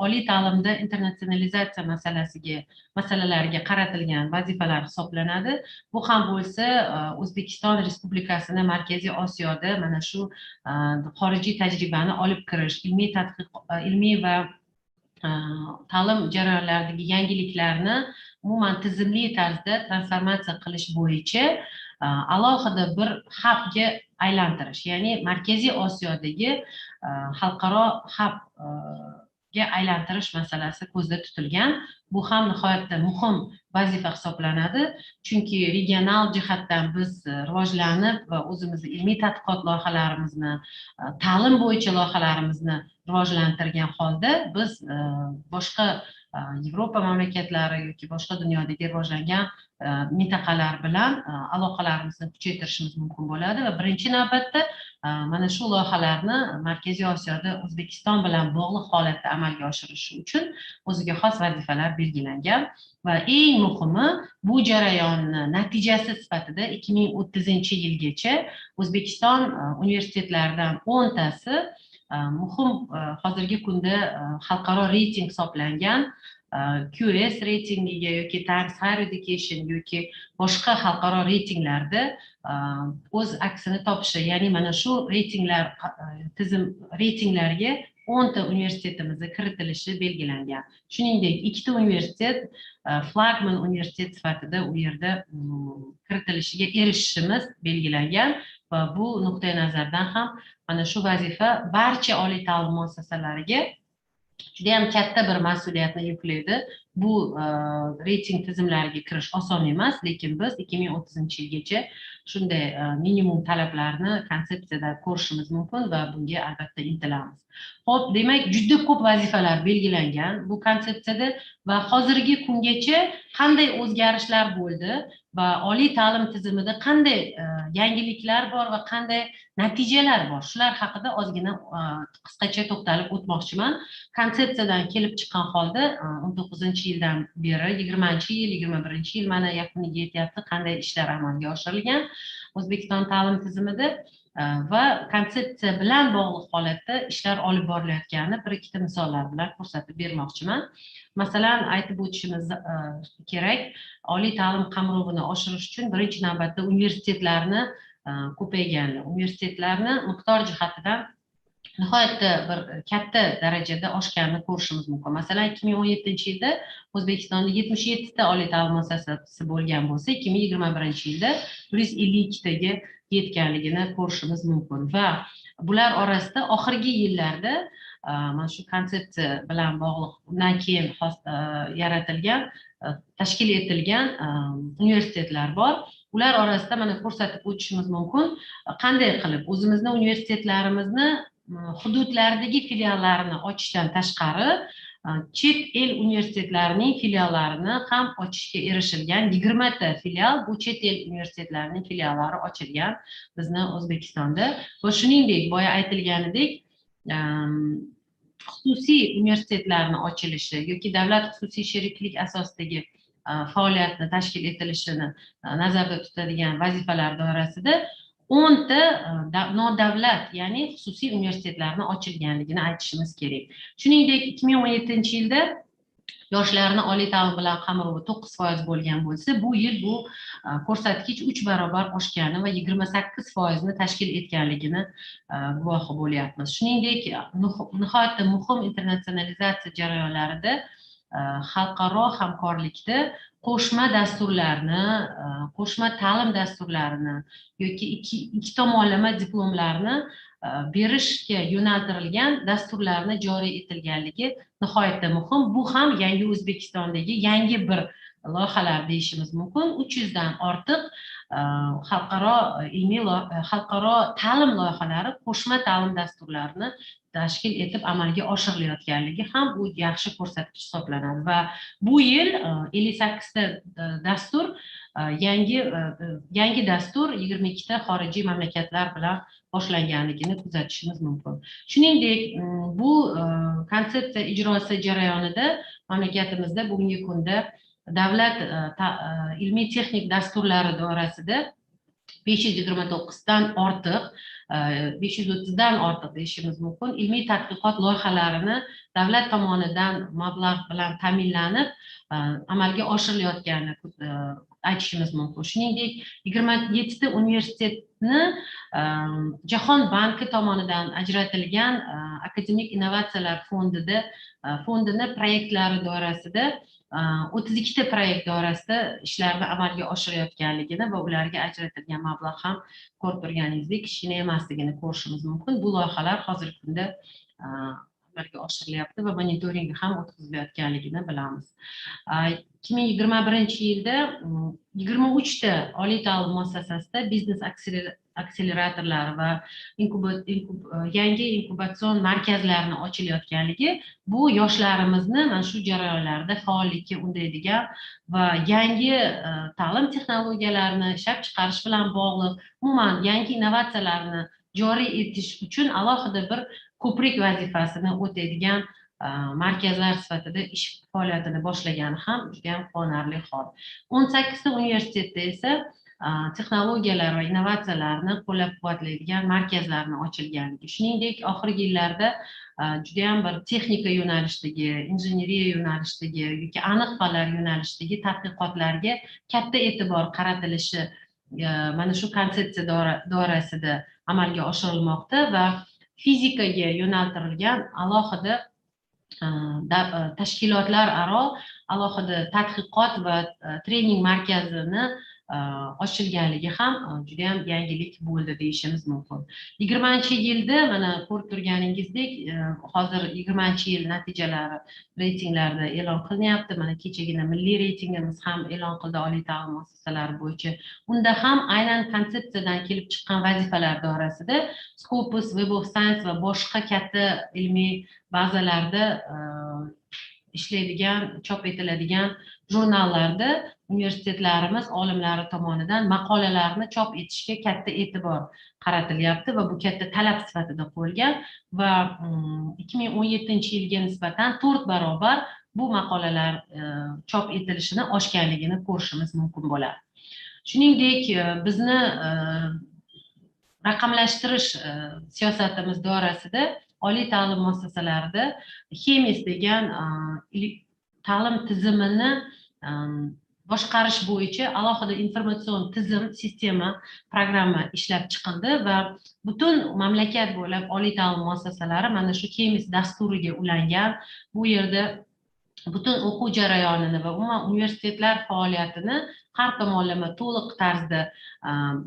oliy ta'limda internatsionalizatsiya masalalariga qaratilgan vazifalar hisoblanadi. Bu ham bo'lsa O'zbekiston Respublikasini Markaziy Osiyoda mana shu xorijiy tajribani olib kirish, ilmiy va ta'lim jarayonlaridagi yangiliklarni umuman tizimli tarzda transformatsiya qilish bo'yicha alohida bir hubga aylantirish, ya'ni Markaziy Osiyodagi xalqaro hubga aylantirish masalasi ko'zda tutilgan. Bu ham nihoyatda muhim vazifa hisoblanadi, chunki regional jihatdan biz rivojlanib va o'zimizni ilmiy tadqiqot loyihalarimizni, ta'lim bo'yicha loyihalarimizni rivojlantirgan holda biz boshqa Yevropa mamlakatlari yoki boshqa dunyodagi rivojlangan mintaqalar bilan aloqalarimizni kuchaytirishimiz mumkin bo'ladi va birinchi navbatda mana shu loyihalarni Markaziy Osiyoda O'zbekiston bilan bog'liq holatda amalga oshirish uchun o'ziga xos vazifalar belgilangan va eng muhimi bu jarayonni natijasi sifatida 2030-yilgacha O'zbekiston universitetlaridan 10 tasi muhim hozirgi kunda xalqaro reyting hisoblangan QS reytingiga yoki Times Higher Education yoki boshqa xalqaro reytinglarda o'z aksini topishi, ya'ni mana shu reytinglarga 10 ta universitetimizda kiritilishi belgilangan. Shuningdek, 2 ta universitet flagman universitet sifatida u yerda kiritilishiga erishishimiz belgilangan va bu nuqtai nazardan ham mana shu vazifa barcha oliy ta'lim muassasalariga juda ham katta bir mas'uliyatni yuklaydi. Bu reyting tizimlariga kirish oson emas, lekin biz 2030-yilgacha shunday minimum talablarni konsepsiyada ko'rishimiz mumkin va bunga albatta intilamiz. Xo'p, demak, juda ko'p vazifalar belgilangan bu konsepsiyada va hozirgi kungacha qanday o'zgarishlar bo'ldi va oliy ta'lim tizimida qanday yangiliklar bor va qanday natijalar bor, shular haqida ozgina qisqacha to'xtalib o'tmoqchiman. Konsepsiyadan kelib chiqqan holda 19-yildan beri 20-yil, 21-yil mana yakuniga yetyapti, qanday ishlar amalga oshirilgan O'zbekiston ta'lim tizimida va konsepsiya bilan bog'liq holatda ishlar olib borilayotganini bir ikkita misollar bilan ko'rsatib bermoqchiman. Masalan, aytib o'tishimiz kerak, oliy ta'lim qamrovini oshirish uchun birinchi navbatda universitetlarni ko'payganini, universitetlarni miqdor jihatidan nihoyatda bir katta darajada oshganini ko'rishimiz mumkin. Masalan, 2017-yilda O'zbekistonda 77 ta oliy ta'lim muassasasi bo'lgan bo'lsa, 2021-yilda 152 taga yetganligini ko'rishimiz mumkin va bular orasida oxirgi yillarda mana shu konsepsiya bilan bog'liq undan keyin yaratilgan tashkil etilgan universitetlar bor. Ular orasida mana ko'rsatib o'tishimiz mumkin, qanday qilib o'zimizni universitetlarimizni hududlardagi filiallarini ochishdan tashqari chet el universitetlarining filiallarini ham ochishga erishilgan. 20 ta filial, bu chet el universitetlarining filiallari ochilgan bizni O'zbekistonda. Va shuningdek, boya aytilganidek, xususiy universitetlarni ochilishi yoki davlat xususiy sheriklik asosidagi faoliyatni tashkil etilishini nazarda tutadigan vazifalar doirasida 10 ta nodavlat, ya'ni xususiy universitetlarni ochilganligini aytishimiz kerak. Shuningdek, 2017-yilda yoshlarni oliy ta'lim bilan qamrovi 9% bo'lgan bo'lsa, bu yil bu ko'rsatkich 3 barobar oshgani va 28% ni tashkil etganligini guvohi bo'lyapmiz. Shuningdek, nihoyatda muhim internatsionalizatsiya jarayonlarida xalqaro hamkorlikda qo'shma dasturlarni, qo'shma ta'lim dasturlarini yoki ikki tomonlama diplomlarni berishga yo'naltirilgan dasturlarni joriy etilganligi nihoyatda muhim. Bu ham yangi O'zbekistondagi yangi bir loyihalar deyishimiz mumkin. 300 dan ortiq xalqaro xalqaro ta'lim loyihalari qo'shma ta'lim dasturlarini tashkil etib amalga oshirilayotganligi ham bu yaxshi ko'rsatkich hisoblanadi. Va bu yil 58 ta dastur, yangi dastur 22 ta xorijiy mamlakatlar bilan boshlanganligini kuzatishimiz mumkin. Shuningdek, bu konsepsiya ijrosi jarayonida mamlakatimizda bugungi kunda davlat ilmiy texnik dasturlari doirasida 529 dan ortiq, 530 dan ortiq deyishimiz mumkin, ilmiy tadqiqot loyihalarini davlat tomonidan mablag' bilan ta'minlanib amalga oshirilayotganini aytishimiz mumkin. Shuningdek, 27 ta universitetni Jahon banki tomonidan ajratilgan akademik innovatsiyalar fondini proyektlari doirasida 32 ta proyekt doirasida ishlarni amalga oshirayotganligini va ularga ajratilgan mablag' ham ko'rib turganingizdek kichkina emasligini ko'rishimiz mumkin. Bu loyihalar hozirgi kunda amalga oshirilyapti va monitoringi ham o'tkazilayotganligini bilamiz. 2021-yilda 23 ta oliy ta'lim muassasasida biznes akseleratorlari va yangi inkubatsion markazlarni ochilayotganligi bu yoshlarimizni mana shu jarayonlarda faollikka undaydigan va yangi ta'lim texnologiyalarini ishlab chiqarish bilan bog'liq umuman yangi innovatsiyalarni joriy etish uchun alohida bir ko'prik vazifasini o'taydigan markazlar sifatida ish faoliyatini boshlagani ham juda ham quvonarli hol. 18 ta universitetda esa texnologiyalar va innovatsiyalarni qo'llab-quvvatlaydigan markazlarni ochilganligi. Shuningdek, oxirgi yillarda juda ham bir texnika yo'nalishdagi, injineriya yo'nalishdagi yoki aniq fanlar yo'nalishdagi tadqiqotlarga katta e'tibor qaratilishi mana shu konsepsiya doirasida amalga oshirilmoqda va fizikaga yo'naltirilgan alohida tashkilotlar aro alohida tadqiqot va trening markazini ochilganligi ham juda ham yangilik bo'ldi deyishimiz mumkin. 20-yilda mana ko'rib turganingizdek, hozir 20-yil natijalari reytinglarda e'lon qilinyapti. Mana kechagina milliy reytingimiz ham e'lon qildi oliy ta'lim muassasalari bo'yicha. Unda ham aynan konsepsiyadan kelib chiqqan vazifalar doirasida Scopus, Web of Science va boshqa katta ilmiy bazalarda ishlaydigan, chop etiladigan jurnallarda universitetlarimiz olimlari tomonidan maqolalarni chop etishga katta e'tibor qaratilyapti va bu katta talab sifatida qo'yilgan va 2017-yilga nisbatan 4 barobar bu maqolalar chop etilishini oshganligini ko'rishimiz mumkin bo'ladi. Shuningdek, bizni raqamlashtirish siyosatimiz doirasida oliy ta'lim muassasalarida Chemis degan ta'lim tizimini boshqarish bo'yicha alohida informatsion tizim, sistema, programma ishlab chiqildi va butun mamlakat bo'ylab oliy ta'lim muassasalari mana shu Chemis dasturiga ulangan. Bu yerda butun o'quv jarayonini va umuman universitetlar faoliyatini har tomonlama to'liq tarzda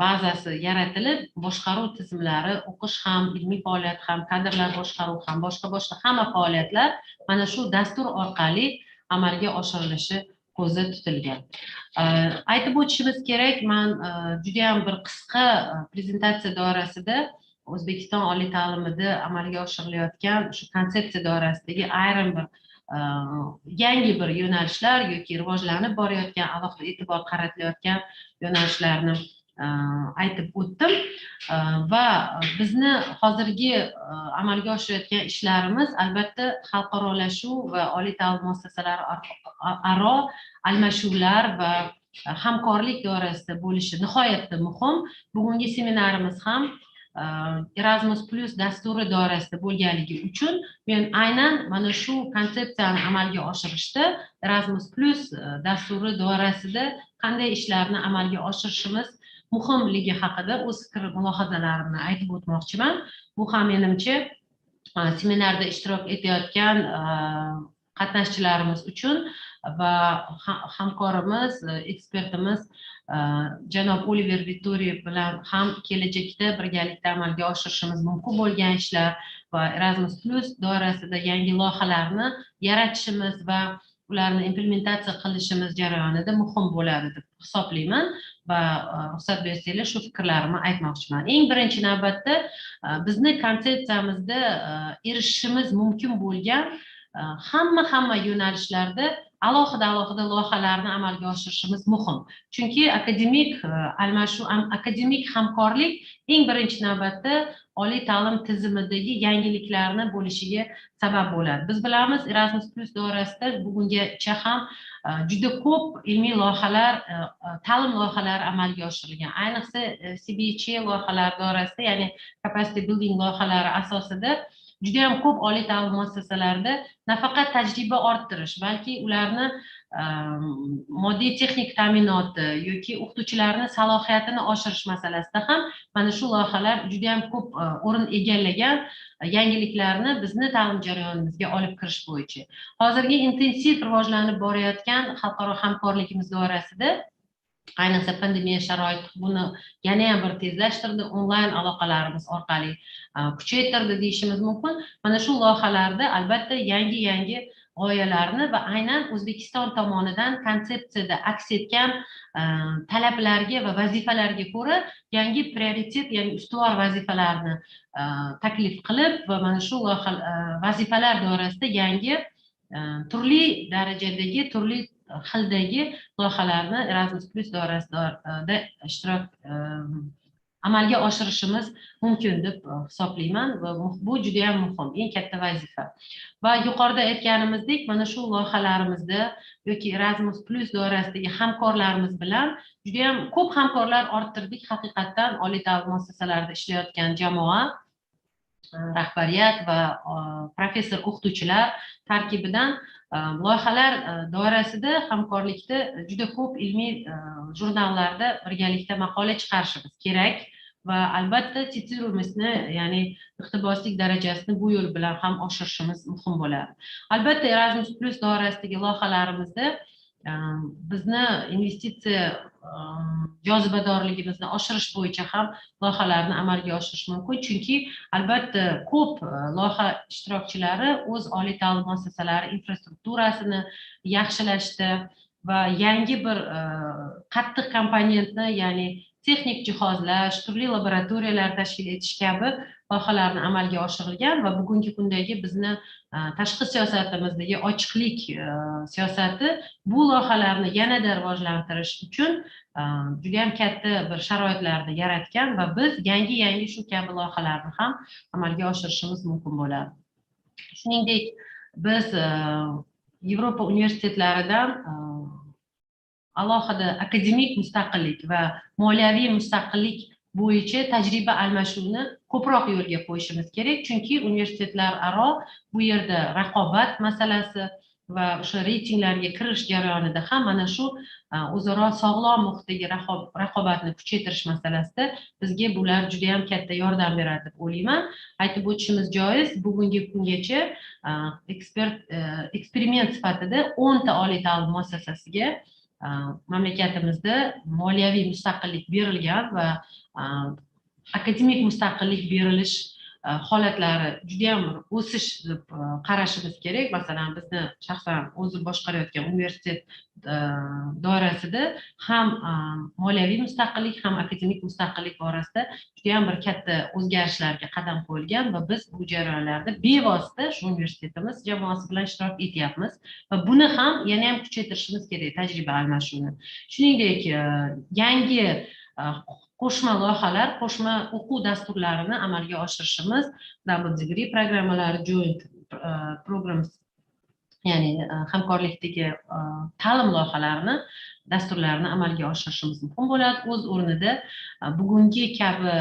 bazasi yaratilib, boshqaruv tizimlari, o'qish ham, ilmiy faoliyat ham, kadrlar boshqaruv ham, boshqa hamma faoliyatlar mana shu dastur orqali amalga oshirilishi ko'zda tutilgan. Aytib o'tishimiz kerak, men juda ham bir qisqa prezentatsiya doirasida O'zbekiston oliy ta'limida amalga oshirilayotgan shu konsepsiya doirasidagi ayrim bir yangi bir yo'nalishlar yoki rivojlanib borayotgan, alohida e'tibor qaratilayotgan yo'nalishlarni aytib o'tdim va bizni hozirgi amalga oshirayotgan ishlarimiz albatta xalqarolashuv va oliy ta'lim muassasalari aro almashuvlar va hamkorlik doirasida bo'lishi nihoyatda muhim. Bugungi seminarimiz ham Erasmus Plus dasturi doirasida bo'lganligi uchun men aynan mana shu konsepsiyani amalga oshirishda Erasmus Plus dasturi doirasida qanday ishlarni amalga oshirishimiz muhimligi haqida o'z fikr mulohazalarimni aytib o'tmoqchiman. Bu ham menimcha seminarda ishtirok etayotgan qatnashchilarimiz uchun va hamkorimiz, ekspertimiz janob Oliver Vittori bilan ham kelajakda birgalikda amalga oshirishimiz mumkin bo'lgan ishlar va Erasmus Plus doirasida yangi loyihalarni yaratishimiz va ularni implementatsiya qilishimiz jarayonida muhim bo'ladi deb hisoblayman va ruxsat bersanglar shu fikrlarimni aytmoqchiman. Eng birinchi navbatda bizni konsepsiyamizda erishishimiz mumkin bo'lgan hamma yo'nalishlarda alohida loyihalarni amalga oshirishimiz muhim. Chunki akademik almashuv, akademik hamkorlik eng birinchi navbatda oliy ta'lim tizimidagi yangiliklarni bo'lishiga sabab bo'ladi. Biz bilamiz, Erasmus Plus doirasida bugungacha ham juda ko'p ilmiy loyihalar, ta'lim loyihalari amalga oshirilgan. Ayniqsa CBC loyihalari doirasida, ya'ni capacity building loyihalari asosida juda ham ko'p oliy ta'lim muassasalarida nafaqat tajriba orttirish, balki ularni moddiy texnik ta'minoti yoki o'qituvchilarni salohiyatini oshirish masalasida ham mana shu loyihalar juda ham ko'p o'rin egallagan yangiliklarni bizni ta'lim jarayonimizga olib kirish bo'yicha. Hozirgi intensiv rivojlanib borayotgan xalqaro hamkorligimiz doirasida ayniqsa pandemiya sharoiti buni yana ham bir tezlashtirdi, onlayn aloqalarimiz orqali kuchaytirdi deyishimiz mumkin. Mana shu loyihalarda albatta yangi g'oyalarni va aynan O'zbekiston tomonidan konsepsiyada aks etgan talablarga va vazifalarga ko'ra yangi prioritet, ya'ni ustuvor vazifalarni taklif qilib va mana shu vazifalar doirasida yangi turli darajadagi, turli xildagi loyihalarni Erasmus Plus doirasida ishtirok amalga oshirishimiz mumkin deb hisoblayman va bu juda ham muhim, eng katta vazifa. Va yuqorida aytganimizdek, mana shu loyihalarimizda yoki Erasmus Plus doirasidagi hamkorlarimiz bilan juda ham ko'p hamkorlar orttirdik. Haqiqatdan oliy ta'lim muassasalarida ishlayotgan jamoa, rahbariyat va professor o'qituvchilar tarkibidan loyihalar doirasida hamkorlikda juda ko'p ilmiy jurnallarda birgalikda maqola chiqarishimiz kerak va albatta titulimizni, ya'ni iqtiboslik darajasini bu yo'l bilan ham oshirishimiz muhim bo'ladi. Albatta Erasmus Plus doirasidagi loyihalarimizda bizni investitsiya jozibadorligimizni oshirish bo'yicha ham loyihalarni amalga oshirish mumkin. Chunki albatta ko'p loyiha ishtirokchilari o'z oliy ta'lim muassasalari infrastrukturasini yaxshilashda va yangi bir qattiq komponentni, ya'ni texnik jihozlash, turli laboratoriyalar tashkil etish kabi loyihalarni amalga oshirilgan va bugungi kundagi bizni tashqi siyosatimizdagi ochiqlik siyosati bu loyihalarni yanada rivojlantirish uchun juda ham katta bir sharoitlarni yaratgan va biz yangi shu kabi loyihalarni ham amalga oshirishimiz mumkin bo'ladi. Shuningdek, biz Yevropa universitetlaridan alohida akademik mustaqillik va moliyaviy mustaqillik bo'yicha tajriba almashuvni ko'proq yo'lga qo'yishimiz kerak. Chunki universitetlar aro bu yerda raqobat masalasi va o'sha reytinglarga kirish jarayonida ham mana shu o'zaro sog'lom muhitdagi raqobatni kuchaytirish masalasida bizga bular juda ham katta yordam beradi deb o'ylayman. Aytib o'tishimiz joiz, bugungi kungacha eksperiment sifatida 10 ta oliy ta'lim muassasasiga mamlakatimizda moliyaviy mustaqillik berilgan va akademik mustaqillik berilish holatlari juda ham o'sish deb qarashimiz kerak. Masalan, bizni shaxsan o'zim boshqarayotgan universitet doirasida ham moliyaviy mustaqillik ham akademik mustaqillik borasida juda ham bir katta o'zgarishlarga qadam qo'yilgan va biz bu jarayonlarda bevosita shu universitetimiz jamoasi bilan ishtirok etyapmiz va buni ham yana ham kuchaytirishimiz kerak, tajriba almashuvini. Shuningdek, yangi qo'shma loyihalar, qo'shma o'quv dasturlarini amalga oshirishimiz, double degree programmalari, joint programs, ya'ni hamkorlikdagi ta'lim loyihalarini, dasturlarini amalga oshirishimiz muhim bo'ladi. O'z o'rnida bugungi kabi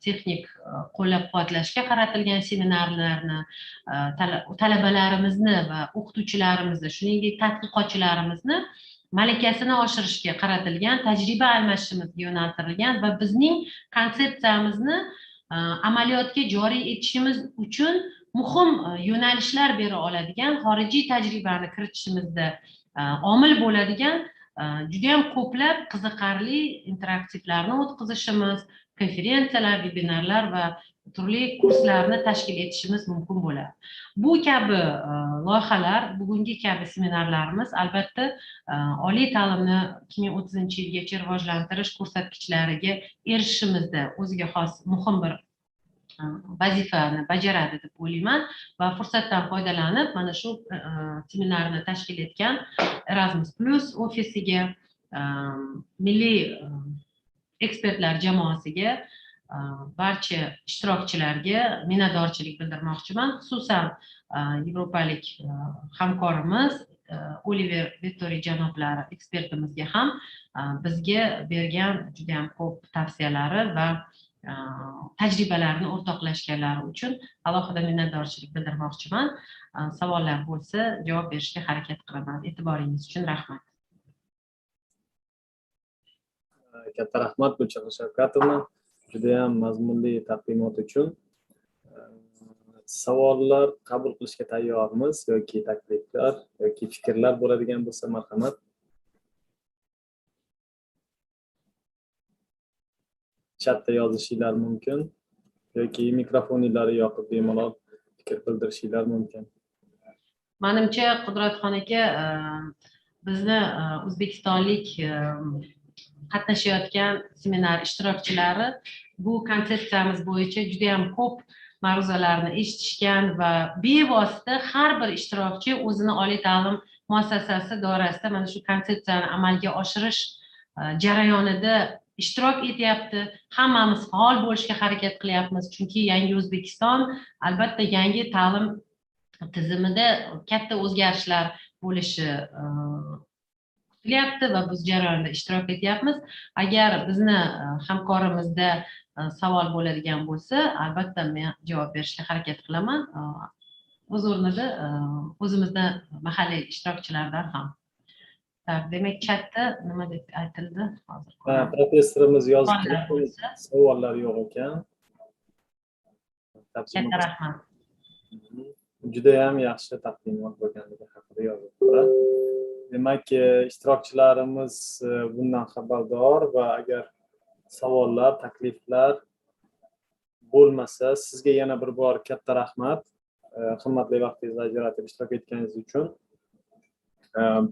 texnik qo'llab-quvvatlashga qaratilgan seminarlarni talabalarimizni va o'qituvchilarimizni, shuningdek tadqiqotchilarimizni malakasini oshirishga qaratilgan, tajriba almashishimizga yo'naltirilgan va bizning konsepsiyamizni amaliyotga joriy etishimiz uchun muhim yo'nalishlar bera oladigan, xorijiy tajribani kiritishimizda omil bo'ladigan juda ham ko'plab qiziqarli interaktivlarni o'tkazishimiz, konferensiyalar, vebinarlar va turli kurslarni tashkil etishimiz mumkin bo'ladi. Bu kabi loyihalar, bugungi kabi seminarlarimiz albatta oliy ta'limni 2030-yilgacha rivojlantirish ko'rsatkichlariga erishishimizda o'ziga xos muhim bir vazifani bajaradi deb o'ylayman va fursatdan foydalanib mana shu seminarni tashkil etgan Erasmus Plus ofisiga, milliy ekspertlar jamoasiga, barcha ishtirokchilarga minnatdorchilik bildirmoqchiman. Xususan yevropalik hamkorimiz Oliver Vittori janoblari ekspertimizga ham bizga bergan juda ham ko'p tavsiyalari va tajribalarini o'rtoqlashganlari uchun alohida minnatdorchilik bildirmoqchiman. Savollar bo'lsa, javob berishga harakat qilaman. E'tiboringiz uchun rahmat. Katta rahmat Gulchehra Shavkatovna, juda ham mazmunli taqdimot uchun. Savollar qabul qilishga tayyormiz yoki takliflar yoki fikrlar bo'ladigan bo'lsa, marhamat. Chatda yozishinglar mumkin yoki mikrofoninglarni yoqib bemalol fikr bildirishinglar mumkin. Menimcha Qudratxon aka, bizni o'zbekistonlik qatnashayotgan seminar ishtirokchilari bu konsepsiyamiz bo'yicha juda ham ko'p ma'ruzalarni eshitishgan va bevosita har bir ishtirokchi o'zini oliy ta'lim muassasasi doirasida mana shu konsepsiyani amalga oshirish jarayonida ishtirok etyapti. Hammamiz faol bo'lishga harakat qilyapmiz, chunki yangi O'zbekiston albatta yangi ta'lim tizimida katta o'zgarishlar bo'lishi kutilyapti va biz jarayonda ishtirok etyapmiz. Agar bizni hamkorimizda savol bo'ladigan bo'lsa, albatta men javob berishga harakat qilaman. O'z o'rnida o'zimizda mahalliy ishtirokchilardan ham. Demak, chatda nima deb aytildi hozir? Professorimiz yozib savollar yo'q ekan. Katta rahmat. Juda ham yaxshi taqdimot bo'lganligi haqida yozibdilar. Demak, ishtirokchilarimiz bundan xabardor va agar savollar, takliflar bo'lmasa, sizga yana bir bor katta rahmat. Qimmatli vaqtingizni ajratib ishtirok etganingiz uchun.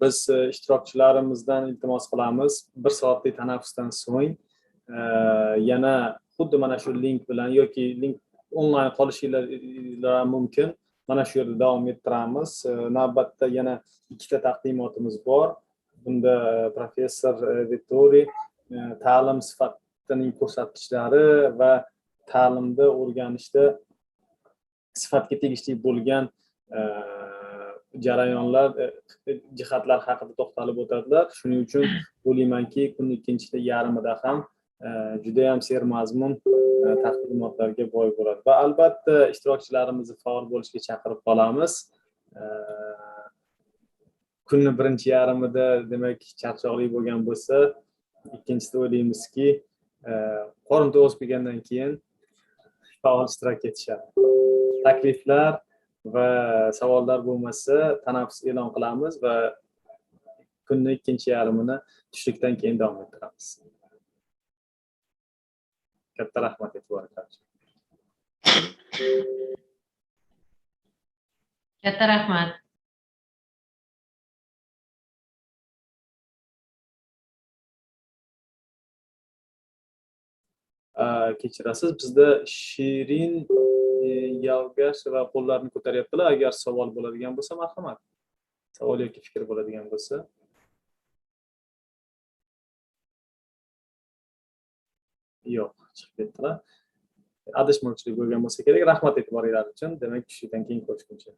Biz ishtirokchilarimizdan iltimos qilamiz, 1 soatlik tanaffusdan so'ng yana xuddi mana shu link bilan yoki link onlayn qolishingiz mumkin. Mana shu yerda davom ettiramiz. Navbatda yana 2 ta taqdimotimiz bor. Bunda professor Vittori ta'lim sifatining ko'rsatkichlari va ta'limda o'rganishda sifatga tegishli bo'lgan jarayonlar, jihatlar haqida to'xtalib o'tadilar. Shuning uchun o'ylaymanki, kunning ikkinchi yarmida ham juda ham sermazmun taqdimotlarga boy bo'ladi. Va albatta ishtirokchilarimizni faol bo'lishga chaqirib qolamiz. kunni birinchi yarmida demak charchoqli bo'lgan bo'lsa, ikkinchisida o'ylaymizki, qorin to'yib kelgandan keyin faol ishtirok etishadi. Takliflar va savollar bo'lmasa, tanaffus e'lon qilamiz va kunni ikkinchi yarmini tushlikdan keyin davom ettiramiz. Katta rahmat e'tiboringizga. Katta rahmat. Kechirasiz, bizda Shirin, Yalgash va qo'llarini ko'taryaptilar. Agar savol bo'ladigan bo'lsa, marhamat. Savol yoki fikr bo'ladigan bo'lsa. Yo'q, chiqib ketdilar. Adashmovchilik bo'lgan bo'lsa kerak. Rahmat e'tiboringlar uchun. Demak, tushlikdan keyin ko'rishguncha.